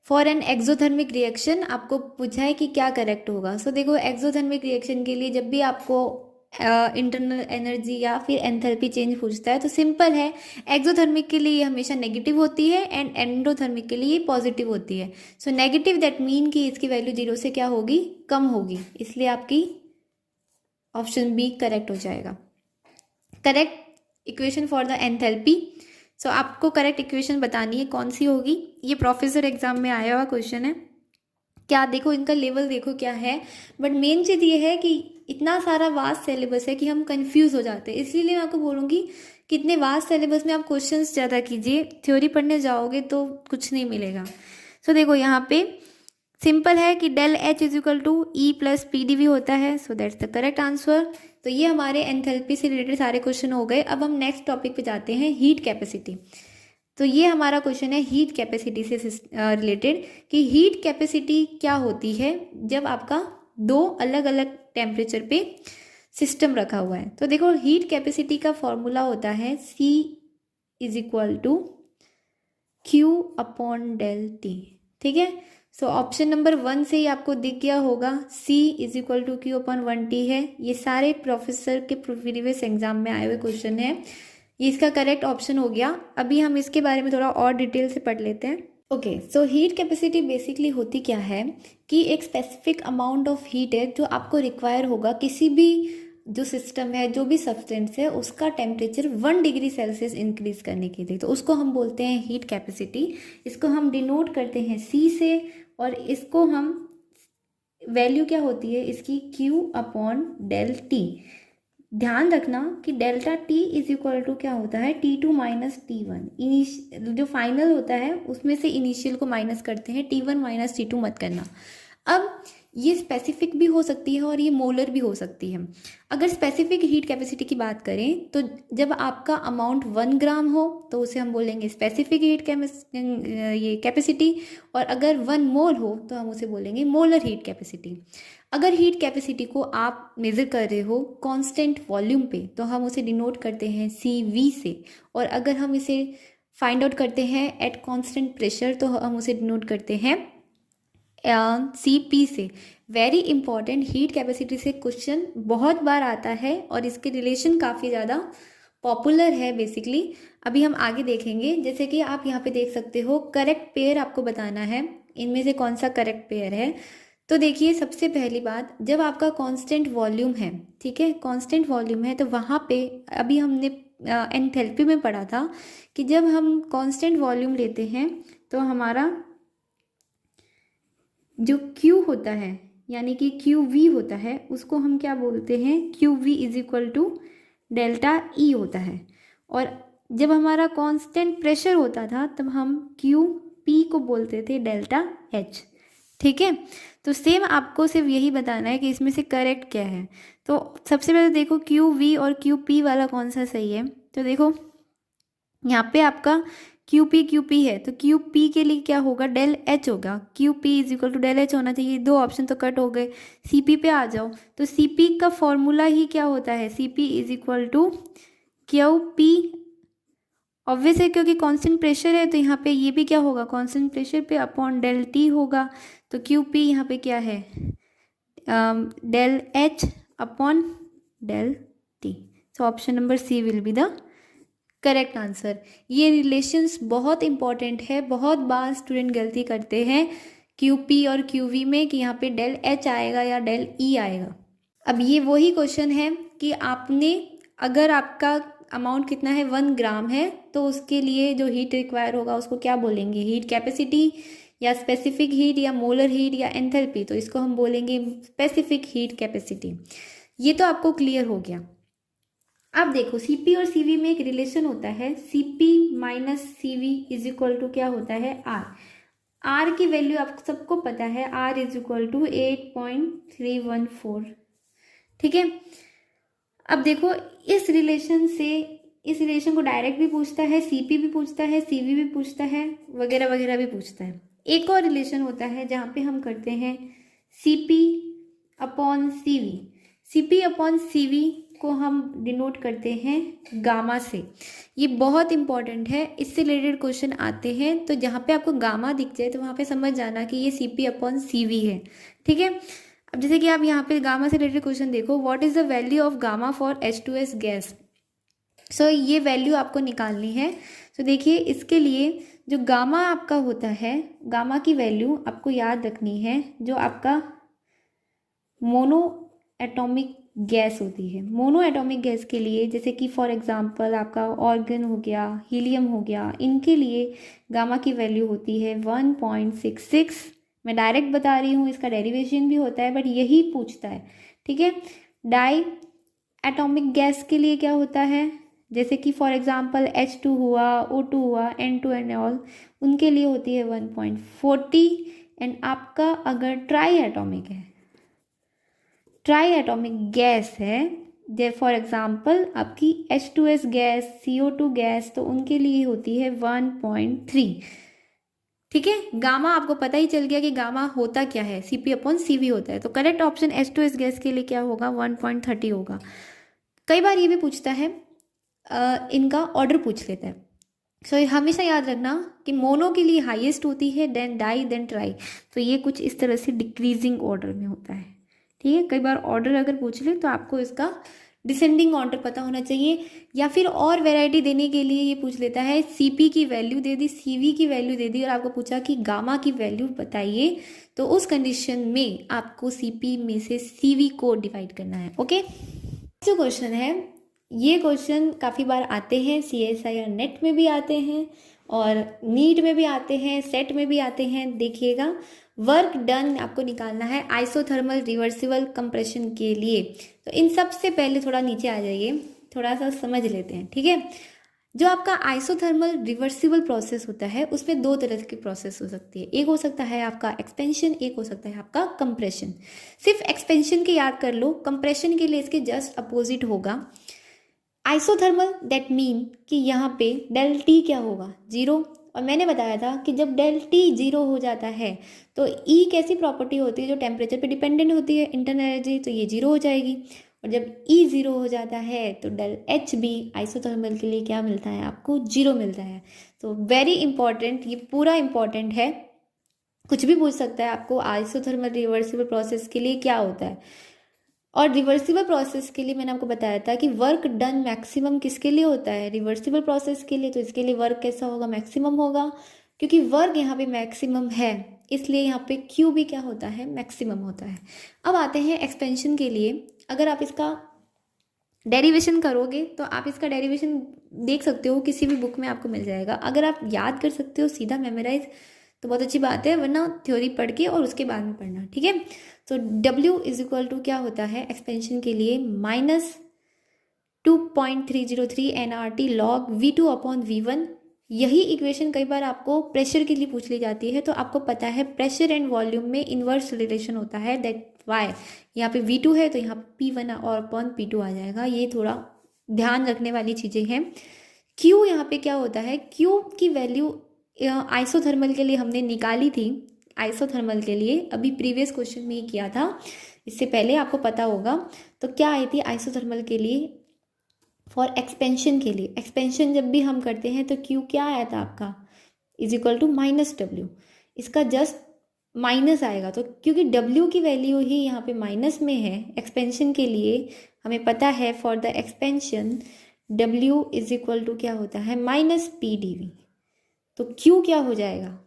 फॉर एन एक्सोथर्मिक रिएक्शन आपको पूछा है कि क्या करेक्ट होगा। सो देखो, एक्सोथर्मिक रिएक्शन के लिए जब भी आपको इंटरनल एनर्जी या फिर एंथैल्पी चेंज पूछता है तो सिंपल है, एक्सोथर्मिक के लिए हमेशा नेगेटिव होती है एंड एंडोथर्मिक के लिए पॉजिटिव होती है। सो नेगेटिव दैट मीन कि इसकी वैल्यू 0 से क्या होगी, कम होगी, इसलिए आपकी ऑप्शन बी करेक्ट हो जाएगा। Correct equation for the enthalpy. So आपको करेक्ट इक्वेशन बतानी है, कौन सी होगी। ये प्रोफेसर एग्जाम में आया हुआ क्वेश्चन है, क्या देखो इनका लेवल देखो क्या है। बट मेन चीज़ ये है कि इतना सारा वास्ट सिलेबस है कि हम कंफ्यूज हो जाते हैं, इसलिए मैं आपको बोलूँगी कि इतने वास्ट सिलेबस में आप क्वेश्चंस ज़्यादा कीजिए, थ्योरी पढ़ने जाओगे तो कुछ नहीं मिलेगा। सो देखो यहाँ पे सिंपल है कि del H is equal to E plus P D V होता है, so that's the correct answer. तो ये हमारे एंथैल्पी से रिलेटेड सारे क्वेश्चन हो गए। अब हम नेक्स्ट टॉपिक पे जाते हैं, हीट कैपेसिटी। तो ये हमारा क्वेश्चन है हीट कैपेसिटी से रिलेटेड कि हीट कैपेसिटी क्या होती है जब आपका दो अलग अलग टेम्परेचर पे सिस्टम रखा हुआ है। तो देखो हीट कैपेसिटी का फॉर्मूला होता है C is equal to Q upon del टी। ठीक है, सो ऑप्शन नंबर 1 से ही आपको दिख गया होगा C is equal to Q upon 1T है। ये सारे प्रोफेसर के प्रीवियस एग्जाम में आए हुए क्वेश्चन है, ये इसका करेक्ट ऑप्शन हो गया। अभी हम इसके बारे में थोड़ा और डिटेल से पढ़ लेते हैं। Okay, so heat capacity basically होती क्या है कि एक स्पेसिफिक अमाउंट ऑफ हीट है जो आपको रिक्वायर होगा किसी भी जो सिस्टम है, जो भी सब्सटेंस है, उसका टेम्परेचर 1 डिग्री सेल्सियस इंक्रीज करने के लिए, तो उसको हम बोलते हैं हीट कैपेसिटी। इसको हम डिनोट करते हैं C से, और इसको हम वैल्यू क्या होती है इसकी Q अपॉन डेल टी। ध्यान रखना कि delta T is equal to क्या होता है T2 माइनस T1। जो फाइनल होता है उसमें से इनिशियल को माइनस करते हैं, T1 माइनस T2 मत करना। अब ये स्पेसिफिक भी हो सकती है और ये मोलर भी हो सकती है। अगर स्पेसिफिक हीट कैपेसिटी की बात करें तो जब आपका अमाउंट 1 ग्राम हो तो उसे हम बोलेंगे स्पेसिफिक हीट ये कैपेसिटी, और अगर 1 मोल हो तो हम उसे बोलेंगे मोलर हीट कैपेसिटी। अगर हीट कैपेसिटी को आप मेज़र कर रहे हो कांस्टेंट वॉल्यूम पे तो हम उसे डिनोट करते हैं CV से, और अगर हम इसे फाइंड आउट करते हैं एट कांस्टेंट प्रेशर तो हम उसे डिनोट करते हैं CP से। वेरी इंपॉर्टेंट, हीट कैपेसिटी से क्वेश्चन बहुत बार आता है और इसके रिलेशन काफ़ी ज़्यादा पॉपुलर है बेसिकली। अभी हम आगे देखेंगे, जैसे कि आप यहाँ पे देख सकते हो करेक्ट पेयर आपको बताना है, इनमें से कौन सा करेक्ट पेयर है। तो देखिए सबसे पहली बात, जब आपका कांस्टेंट वॉल्यूम है, ठीक है, कांस्टेंट वॉल्यूम है तो वहाँ पे अभी हमने एंथैल्पी में पढ़ा था कि जब हम कांस्टेंट वॉल्यूम लेते हैं तो हमारा जो Q होता है यानी कि QV होता है उसको हम क्या बोलते हैं, QV is equal to delta E होता है। और जब हमारा कांस्टेंट प्रेशर होता था तब हम QP को बोलते थे डेल्टा H। ठीक है, तो सेम आपको सिर्फ यही बताना है कि इसमें से करेक्ट क्या है। तो सबसे पहले देखो QV और QP वाला कौन सा सही है। तो देखो यहाँ पे आपका QP है तो QP के लिए क्या होगा, डेल H होगा। QP is equal to del H होना चाहिए। दो ऑप्शन तो कट हो गए। CP पे आ जाओ, तो CP का फॉर्मूला ही क्या होता है, CP is equal to QP। Obvious है क्योंकि कांस्टेंट प्रेशर है तो यहाँ पे ये भी क्या होगा, कांस्टेंट प्रेशर पे अपॉन डेल T होगा। तो QP यहाँ पे क्या है, del H upon del T। So option number C will be the correct answer. ये रिलेशंस बहुत इंपॉर्टेंट है, बहुत बार स्टूडेंट गलती करते हैं QP और QV में कि यहाँ पे डेल H आएगा या डेल E आएगा। अब ये वही क्वेश्चन है कि आपने अगर आपका अमाउंट कितना है 1 ग्राम है तो उसके लिए जो हीट रिक्वायर होगा उसको क्या बोलेंगे, हीट कैपेसिटी या स्पेसिफिक हीट या मोलर हीट या एंथैल्पी। तो इसको हम बोलेंगे स्पेसिफिक हीट कैपेसिटी। ये तो आपको क्लियर हो गया। अब देखो CP और CV में एक रिलेशन होता है, CP minus CV is equal to क्या होता है, R की वैल्यू आपको सबको पता है, R इज इक्वल टू 8.314। ठीक है, अब देखो इस रिलेशन को डायरेक्ट भी पूछता है, CP भी पूछता है, CV भी पूछता है, वगैरह वगैरह भी पूछता है। एक और रिलेशन होता है जहाँ पे हम करते हैं CP upon CV। CP upon CV को हम डिनोट करते हैं गामा से। ये बहुत इंपॉर्टेंट है, इससे रिलेटेड क्वेश्चन आते हैं, तो जहाँ पे आपको गामा दिख जाए तो वहाँ पे समझ जाना कि ये CP अपॉन CV है। ठीक है, अब जैसे कि आप यहाँ पे गामा से रिलेटेड क्वेश्चन देखो, what is the value of gamma for H2S gas. So ये वैल्यू आपको निकालनी है। तो देखिए इसके लिए जो गामा आपका होता है, गामा की वैल्यू आपको याद रखनी है, जो आपका मोनो एटॉमिक गैस होती है। मोनो एटॉमिक गैस के लिए जैसे कि फॉर एग्जांपल आपका ऑर्गन हो गया, हीलियम हो गया, इनके लिए गामा की वैल्यू होती है 1.66। मैं डायरेक्ट बता रही हूँ, इसका डेरिवेशन भी होता है बट यही पूछता है। ठीक है, डाई एटॉमिक गैस के लिए क्या होता है, जैसे कि फॉर एग्जांपल H2 हुआ, O2 हुआ, N2 एंड ऑल, उनके लिए होती है 1.40। एंड आपका अगर ट्राई एटॉमिक है, ट्राई एटॉमिक गैस है, जै फॉर एग्जांपल आपकी H2S गैस, CO2 गैस, तो उनके लिए होती है 1.3। ठीक है, गामा आपको पता ही चल गया कि गामा होता क्या है, Cp/Cv होता है। तो करेक्ट ऑप्शन H2S गैस के लिए क्या होगा, 1.30 होगा। कई बार ये भी पूछता है, इनका ऑर्डर पूछ लेता है। सो हमेशा याद रखना कि मोनो के लिए हाईएस्ट होती है, देन डाई, देन ट्राई। तो ये कुछ इस तरह से डिक्रीजिंग ऑर्डर में होता है। ठीक है, कई बार ऑर्डर अगर पूछ ले तो आपको इसका डिसेंडिंग ऑर्डर पता होना चाहिए। या फिर और वैरायटी देने के लिए ये पूछ लेता है, सीपी की वैल्यू दे दी, सीवी की वैल्यू दे दी, और आपको पूछा कि गामा की वैल्यू बताइए, तो उस कंडीशन में आपको सीपी में से सीवी को डिवाइड करना है। ओके, जो क्वेश्चन है, ये क्वेश्चन काफ़ी बार आते हैं, CSIR नेट में भी आते हैं और नीट में भी आते हैं, सेट में भी आते हैं। देखिएगा, वर्क डन आपको निकालना है आइसोथर्मल रिवर्सिबल कंप्रेशन के लिए। तो इन सब से पहले थोड़ा नीचे आ जाइए, थोड़ा सा समझ लेते हैं। ठीक है, जो आपका आइसोथर्मल रिवर्सिबल प्रोसेस होता है उसमें दो तरह की प्रोसेस हो सकती है। एक हो सकता है आपका एक्सपेंशन, एक हो सकता है आपका कंप्रेशन। सिर्फ एक्सपेंशन के याद कर लो, कंप्रेशन के लिए इसके जस्ट अपोजिट होगा आइसोथर्मल। दैट मीन कि यहाँ पे डेल टी क्या होगा, जीरो। और मैंने बताया था कि जब डेल टी जीरो हो जाता है तो ई कैसी प्रॉपर्टी होती है, जो टेम्परेचर पे डिपेंडेंट होती है, इंटरनल एनर्जी, तो ये जीरो हो जाएगी। और जब ई जीरो हो जाता है तो डेल एच बी आइसोथर्मल के लिए क्या मिलता है, आपको जीरो मिलता है। तो वेरी इंपॉर्टेंट, ये पूरा इंपॉर्टेंट है, कुछ भी पूछ सकता है आपको आइसोथर्मल रिवर्सिबल प्रोसेस के लिए क्या होता है। और रिवर्सिबल प्रोसेस के लिए मैंने आपको बताया था कि वर्क डन मैक्सिमम किसके लिए होता है, रिवर्सिबल प्रोसेस के लिए। तो इसके लिए वर्क कैसा होगा, मैक्सिमम होगा, क्योंकि वर्क यहाँ पे मैक्सिमम है, इसलिए यहाँ पे क्यू भी क्या होता है, मैक्सिमम होता है। अब आते हैं एक्सपेंशन के लिए। अगर आप इसका डेरिवेशन करोगे तो आप इसका डेरिवेशन देख सकते हो, किसी भी बुक में आपको मिल जाएगा। अगर आप याद कर सकते हो सीधा मेमोराइज तो बहुत अच्छी बात है, वरना थ्योरी पढ़ के और उसके बाद में पढ़ना। ठीक है, तो W इज इक्वल टू क्या होता है एक्सपेंशन के लिए, -2.303 nRT log V2/V1। यही इक्वेशन कई बार आपको प्रेशर के लिए पूछ ली जाती है, तो आपको पता है प्रेशर एंड वॉल्यूम में इन्वर्स रिलेशन होता है। दैट वाई यहाँ पे V2 है तो यहाँ P1 और अपॉन P2 आ जाएगा। ये थोड़ा ध्यान रखने वाली चीज़ें हैं। Q यहाँ पे क्या होता है, Q की वैल्यू आइसोथर्मल के लिए हमने निकाली थी। आइसोथर्मल के लिए अभी प्रीवियस क्वेश्चन में ही किया था, इससे पहले आपको पता होगा। तो क्या आई थी आइसोथर्मल के लिए, फॉर एक्सपेंशन के लिए। एक्सपेंशन जब भी हम करते हैं तो Q क्या आया था आपका, इज इक्वल टू -W। इसका जस्ट माइनस आएगा, तो क्योंकि W की वैल्यू ही यहाँ पे माइनस में है एक्सपेंशन के लिए, हमें पता है for the expansion W is equal to क्या होता है, -PdV। तो Q क्या हो जाएगा,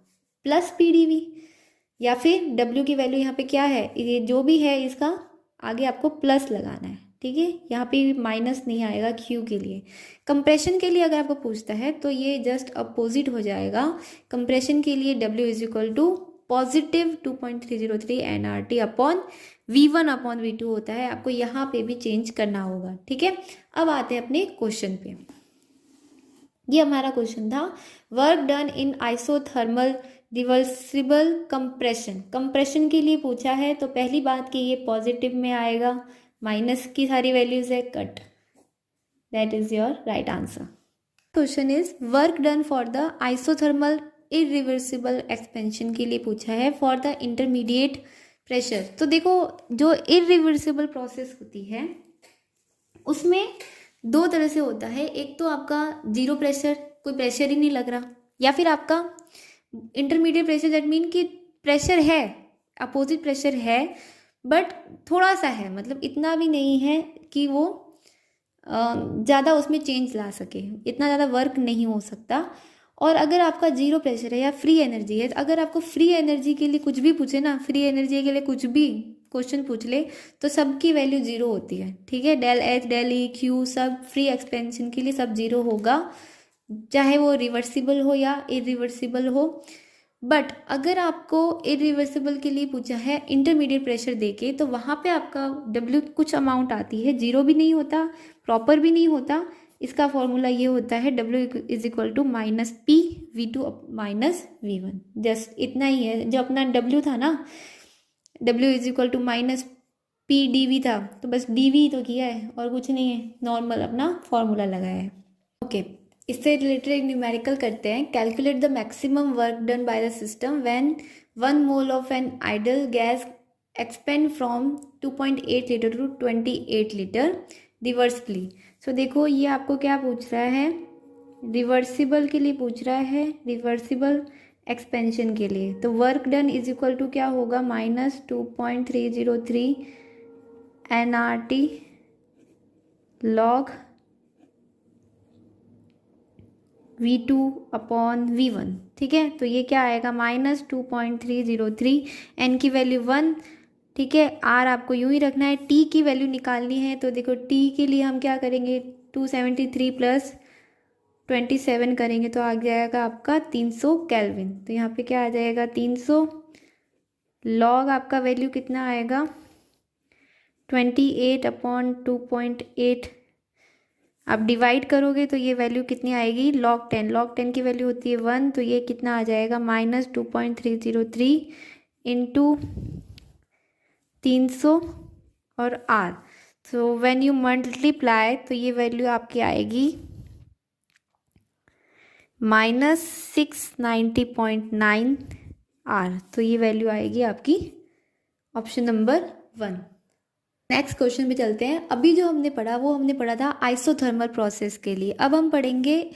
+PdV। या फिर W की वैल्यू यहाँ पे क्या है, ये जो भी है इसका आगे आपको प्लस लगाना है। ठीक है, यहाँ पे माइनस नहीं आएगा Q के लिए। कंप्रेशन के लिए अगर आपको पूछता है तो ये जस्ट अपोजिट हो जाएगा। कंप्रेशन के लिए W is equal to +2.303 nRT upon V1/V2 होता है। आपको यहाँ पे भी चेंज करना होगा। ठीक है, अब आते हैं अपने क्वेश्चन पे। ये हमारा क्वेश्चन था, work done in isothermal reversible compression. Compression के लिए पूछा है तो पहली बात कि ये पॉजिटिव में आएगा, माइनस की सारी वैल्यूज है cut. That is your right answer. Question is work done for the isothermal irreversible expansion के लिए पूछा है फॉर द इंटरमीडिएट प्रेशर। तो देखो, जो इरिवर्सिबल प्रोसेस होती है उसमें दो तरह से होता है। एक तो आपका जीरो प्रेशर, कोई प्रेशर ही नहीं लग रहा, या फिर आपका इंटरमीडिएट प्रेशर, दैट मीन कि प्रेशर है, अपोजिट प्रेशर है बट थोड़ा सा है, मतलब इतना भी नहीं है कि वो ज़्यादा उसमें चेंज ला सके, इतना ज़्यादा वर्क नहीं हो सकता। और अगर आपका जीरो प्रेशर है या फ्री एनर्जी है, अगर आपको फ्री एनर्जी के लिए कुछ भी पूछे ना, फ्री एनर्जी के लिए कुछ भी क्वेश्चन पूछ ले तो सबकी वैल्यू जीरो होती है। ठीक है, del H, del E, Q सब फ्री एक्सपेंशन के लिए सब जीरो होगा, चाहे वो रिवर्सिबल हो या इरिवर्सिबल हो। बट अगर आपको इरिवर्सिबल के लिए पूछा है इंटरमीडिएट प्रेशर देके, तो वहाँ पे आपका W कुछ अमाउंट आती है, जीरो भी नहीं होता, प्रॉपर भी नहीं होता, इसका फॉर्मूला ये होता है W is equal to minus P V2 minus V1। Just इतना ही है, जो अपना W था ना, W is equal to minus P DV था, तो बस DV तो किया है और कुछ नहीं है, नॉर्मल अपना फॉर्मूला लगाया है। ओके, इससे रिलेटेड एक न्यूमेरिकल करते हैं। Calculate the maximum work done by the system when 1 mole of an ideal gas expand from 2.8 litre to 28 litre reversibly. So देखो ये आपको क्या पूछ रहा है, रिवर्सिबल के लिए पूछ रहा है, रिवर्सिबल एक्सपेंशन के लिए। तो work done is equal to क्या होगा, minus 2.303 NRT log V2 upon V1। ठीक है, तो ये क्या आएगा, माइनस 2.303, एन की वैल्यू 1। ठीक है, आर आपको यूं ही रखना है, टी की वैल्यू निकालनी है। तो देखो टी के लिए हम क्या करेंगे, 273 प्लस 27 करेंगे तो आ जाएगा आपका 300 केल्विन। तो यहाँ पे क्या आ जाएगा, 300 लॉग आपका वैल्यू कितना आएगा, 28 अपॉन 2.8। आप डिवाइड करोगे तो ये वैल्यू कितनी आएगी, लॉग 10। लॉग 10 की वैल्यू होती है 1, तो ये कितना आ जाएगा, माइनस 2.303 इंटू 300 और R. So when you multiply तो ये वैल्यू आपकी आएगी माइनस 690.9 आर। तो ये वैल्यू आएगी आपकी ऑप्शन नंबर 1। नेक्स्ट क्वेश्चन पे चलते हैं। अभी जो हमने पढ़ा वो हमने पढ़ा था आइसोथर्मल प्रोसेस के लिए। अब हम पढ़ेंगे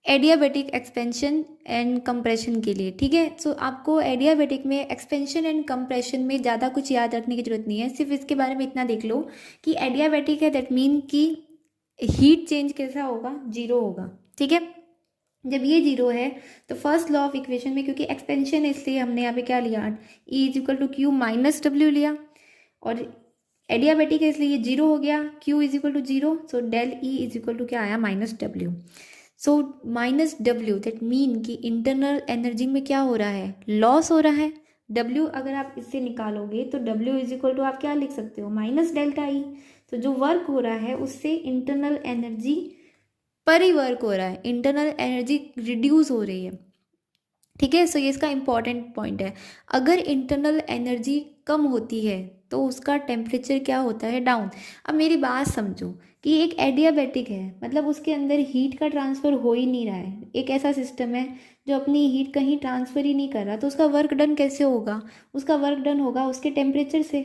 एडियाबैटिक एक्सपेंशन एंड कंप्रेशन के लिए। ठीक है, सो आपको एडियाबैटिक में एक्सपेंशन एंड कंप्रेशन में ज़्यादा कुछ याद रखने की जरूरत नहीं है, सिर्फ इसके बारे में इतना देख लो कि एडियाबैटिक है, दैट मीन कि हीट चेंज कैसा होगा, जीरो होगा। ठीक है, जब ये जीरो है तो फर्स्ट लॉ ऑफ इक्वेशन में, क्योंकि एक्सपेंशन है इसलिए हमने यहाँ पे क्या लिया, E is equal to Q minus W लिया, और एडियाबैटिक है इसलिए ये जीरो हो गया, Q is equal to zero, so del E is equal to क्या आया, minus W. So minus W that mean कि इंटरनल एनर्जी में क्या हो रहा है, लॉस हो रहा है। W अगर आप इससे निकालोगे तो W इज इक्वल टू आप क्या लिख सकते हो, माइनस डेल्टा E। तो जो वर्क हो रहा है उससे इंटरनल एनर्जी पर ही वर्क हो रहा है, इंटरनल एनर्जी रिड्यूस हो रही है। ठीक है, सो ये इसका इंपॉर्टेंट पॉइंट है। अगर इंटरनल एनर्जी कम होती है तो उसका टेम्परेचर क्या होता है, डाउन। अब मेरी बात समझो कि एक एडियाबैटिक है, मतलब उसके अंदर हीट का ट्रांसफ़र हो ही नहीं रहा है, एक ऐसा सिस्टम है जो अपनी हीट कहीं ट्रांसफ़र ही नहीं कर रहा, तो उसका वर्क डन कैसे होगा, उसका वर्क डन होगा उसके टेम्परेचर से।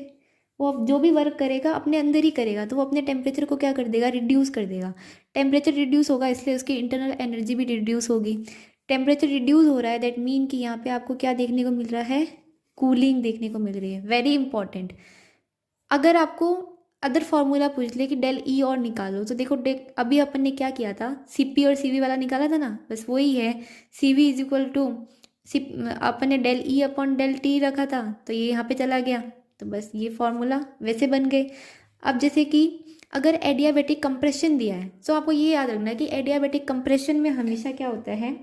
वो अब जो भी वर्क करेगा अपने अंदर ही करेगा, तो वो अपने टेम्परेचर को क्या कर देगा, रिड्यूस कर देगा। टेम्परेचर रिड्यूस होगा इसलिए उसकी इंटरनल एनर्जी भी रिड्यूस होगी। टेम्परेचर रिड्यूस हो रहा है, दैट मीन कि यहाँ पे आपको क्या देखने को मिल रहा है, कूलिंग देखने को मिल रही है। Very important. अगर आपको अदर फॉर्मूला पूछ ले कि डेल ई और निकालो, तो देखो अभी अपन ने क्या किया था, CP और CV वाला निकाला था ना, बस वही है। CV इज इक्वल टू अपन ने del E upon del T रखा था, तो ये यहाँ पे चला गया, तो बस ये फॉर्मूला वैसे बन गए। अब जैसे कि अगर एडियाबैटिक कंप्रेशन दिया है, तो आपको ये याद रखना है कि एडियाबैटिक कंप्रेशन में हमेशा क्या होता है,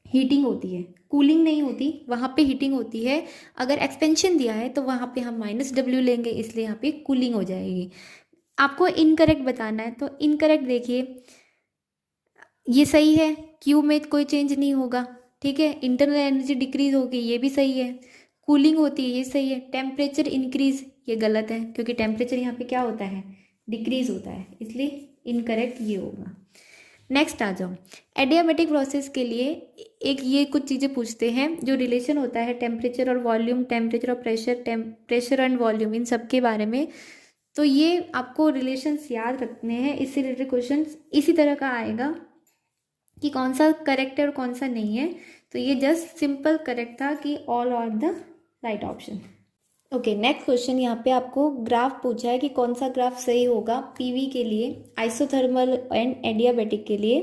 हीटिंग होती है, कूलिंग नहीं होती, वहाँ पे हीटिंग होती है। अगर एक्सपेंशन दिया है तो वहाँ पे हम माइनस डब्ल्यू लेंगे, इसलिए यहाँ पे कूलिंग हो जाएगी। आपको इनकरेक्ट बताना है, तो इनकरेक्ट देखिए, ये सही है, क्यू में कोई चेंज नहीं होगा। ठीक है, इंटरनल एनर्जी डिक्रीज होगी, ये भी सही है। कूलिंग होती है, ये सही है। टेम्परेचर इंक्रीज, ये गलत है, क्योंकि टेम्परेचर यहाँ पे क्या होता है, डिक्रीज होता है, इसलिए इनकरेक्ट ये होगा। नेक्स्ट आ जाओ, एडियाबैटिक प्रोसेस के लिए एक ये कुछ चीज़ें पूछते हैं, जो रिलेशन होता है टेम्परेचर और वॉल्यूम, टेम्परेचर और प्रेशर, प्रेशर एंड वॉल्यूम, इन सब के बारे में। तो ये आपको रिलेशंस याद रखने हैं, इससे रिलेटेड क्वेश्चन इसी तरह का आएगा कि कौन सा करेक्ट है और कौन सा नहीं है। तो ये जस्ट सिंपल करेक्ट था कि all are the right option. Okay, next question, यहाँ पे आपको ग्राफ पूछा है कि कौन सा ग्राफ सही होगा पीवी के लिए, आइसोथर्मल एंड एडियाबैटिक के लिए।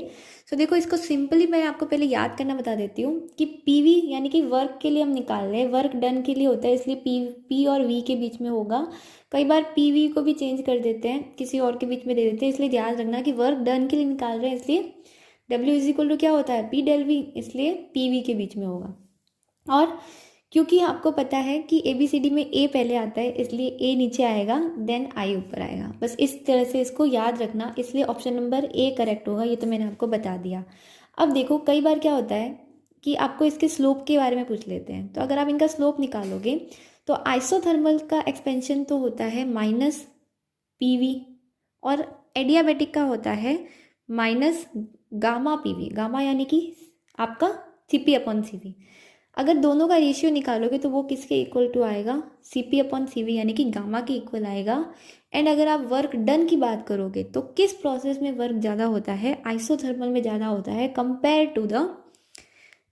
तो देखो इसको सिंपली मैं आपको पहले याद करना बता देती हूँ कि पीवी यानी कि वर्क के लिए हम निकाल रहे हैं, वर्क डन के लिए होता है, इसलिए पी और वी के बीच में होगा। कई बार पीवी को भी चेंज कर देते हैं, किसी और के बीच में दे देते हैं, इसलिए ध्यान रखना कि वर्क डन के लिए निकाल रहे हैं, इसलिए W इज इक्वल टू क्या होता है, P डेल वी, इसलिए पीवी के बीच में होगा। और क्योंकि आपको पता है कि ABCD में A पहले आता है, इसलिए A नीचे आएगा, देन I ऊपर आएगा। बस इस तरह से इसको याद रखना, इसलिए ऑप्शन नंबर A करेक्ट होगा। ये तो मैंने आपको बता दिया। अब देखो कई बार क्या होता है कि आपको इसके स्लोप के बारे में पूछ लेते हैं, तो अगर आप इनका स्लोप निकालोगे तो आइसोथर्मल का एक्सपेंशन तो होता है -PV और एडियाबैटिक का होता है -γ-PV। गामा यानी कि आपका CP/CV। अगर दोनों का रेशियो निकालोगे तो वो किसके इक्वल टू आएगा, CP/CV यानी कि गामा के इक्वल आएगा। एंड अगर आप वर्क डन की बात करोगे तो किस प्रोसेस में वर्क ज़्यादा होता है, आइसोथर्मल में ज़्यादा होता है compare to the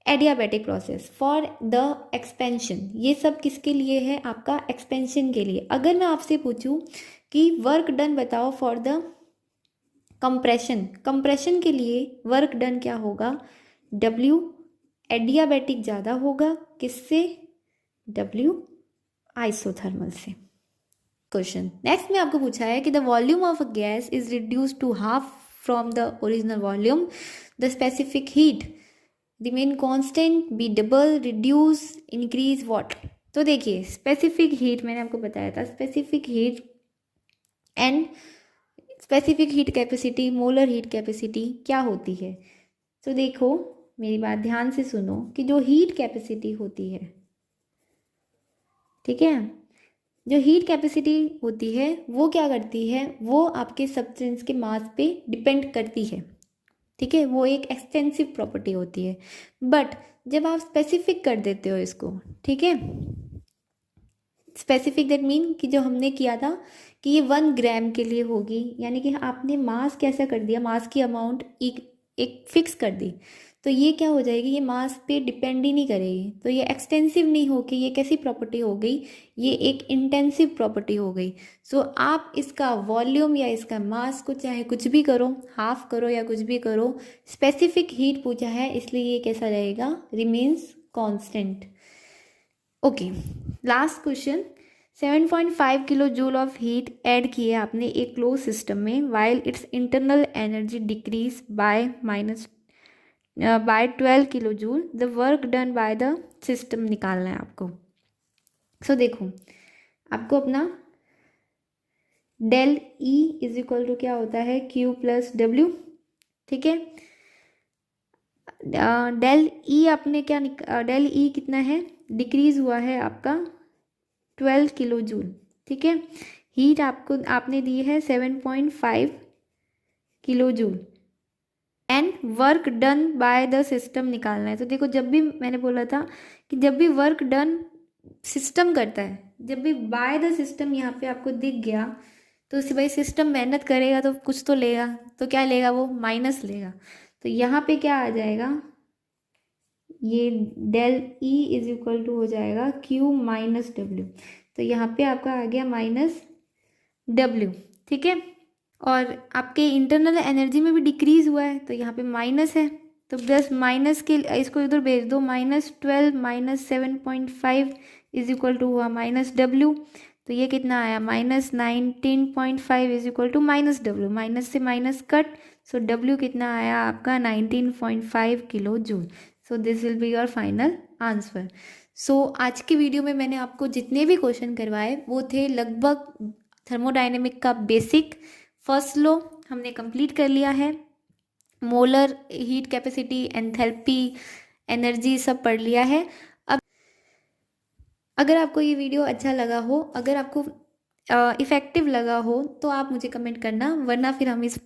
adiabatic process for the expansion. ये सब किसके लिए है, आपका एक्सपेंशन के लिए। अगर मैं आपसे पूछूं कि वर्क डन बताओ फॉर द कंप्रेशन, कंप्रेशन के लिए वर्क डन क्या होगा, W एडियाबैटिक ज़्यादा होगा किससे, W आइसोथर्मल से। क्वेश्चन नेक्स्ट में आपको पूछा है कि the volume of a gas is reduce to half from the original volume, the specific heat remain constant, be double, reduce, increase, what. तो देखिए स्पेसिफिक हीट मैंने आपको बताया था, specific heat and specific heat capacity, molar heat capacity क्या होती है। तो देखो मेरी बात ध्यान से सुनो कि जो हीट कैपेसिटी होती है, ठीक है, जो हीट कैपेसिटी होती है वो क्या करती है, वो आपके सब्सटेंस के मास पे डिपेंड करती है, ठीक है, वो एक एक्सटेंसिव प्रॉपर्टी होती है। बट जब आप स्पेसिफिक कर देते हो इसको, ठीक है, स्पेसिफिक दैट मीन कि जो हमने किया था कि ये 1 ग्राम के लिए होगी, यानी कि आपने मास कैसा कर दिया, मास की अमाउंट एक फिक्स कर दी, तो ये क्या हो जाएगी, ये मास पे डिपेंड ही नहीं करेगी, तो ये एक्सटेंसिव नहीं होगी, ये कैसी प्रॉपर्टी हो गई, ये एक इंटेंसिव प्रॉपर्टी हो गई। सो आप इसका वॉल्यूम या इसका मास को चाहे कुछ भी करो, हाफ करो या कुछ भी करो, स्पेसिफिक हीट पूछा है इसलिए ये कैसा रहेगा, remains constant. Okay, last question, 7.5 kilo joule of heat add किए आपने एक क्लोज सिस्टम में, while its internal energy decrease by 12 kilo joule, the work done by the system निकालना है आपको। सो देखो आपको अपना del E is equal to क्या होता है, Q प्लस W, ठीक है। डेल E आपने क्या डेल E कितना है, डिक्रीज हुआ है आपका 12 किलो जूल, ठीक है। हीट आपने दी है 7.5 kilo joule and work done by the system निकालना है। तो देखो जब भी मैंने बोला था कि जब भी वर्क डन सिस्टम करता है, जब भी बाय द सिस्टम यहाँ पे आपको दिख गया तो उसे भाई सिस्टम मेहनत करेगा तो कुछ तो लेगा, तो क्या लेगा, वो माइनस लेगा। तो यहाँ पे क्या आ जाएगा, ये del E is equal to हो जाएगा Q माइनस W, तो यहाँ पे आपका आ गया -W, ठीक है। और आपके इंटरनल एनर्जी में भी डिक्रीज हुआ है तो यहाँ पे माइनस है, तो बस माइनस के इसको इधर भेज दो, -12 माइनस 7.5 इज इक्वल टू हुआ -W, तो ये कितना आया, -19.5 is equal to -W, minus से माइनस कट, सो W कितना आया आपका 19.5 kilo joule. So this will be your final answer. So आज की वीडियो में मैंने आपको जितने भी क्वेश्चन करवाए वो थे लगभग थर्मोडायनेमिक का बेसिक फर्स्ट लॉ हमने कंप्लीट कर लिया है, molar heat capacity, enthalpy, energy सब पढ़ लिया है। अब अगर आपको ये वीडियो अच्छा लगा हो, अगर आपको इफ़ेक्टिव लगा हो तो आप मुझे कमेंट करना, वरना फिर हम इस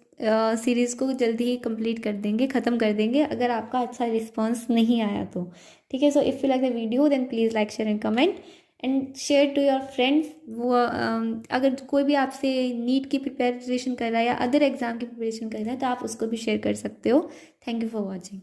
सीरीज़ को जल्दी ही कंप्लीट कर देंगे, ख़त्म कर देंगे अगर आपका अच्छा रिस्पांस नहीं आया तो, ठीक है। So if you like the video then please like, share and comment and share to your friends. वो अगर कोई भी आपसे नीट की प्रिपरेशन कर रहा है या अदर एग्ज़ाम की प्रिपरेशन कर रहा है तो आप उसको भी शेयर कर सकते हो। Thank you for watching.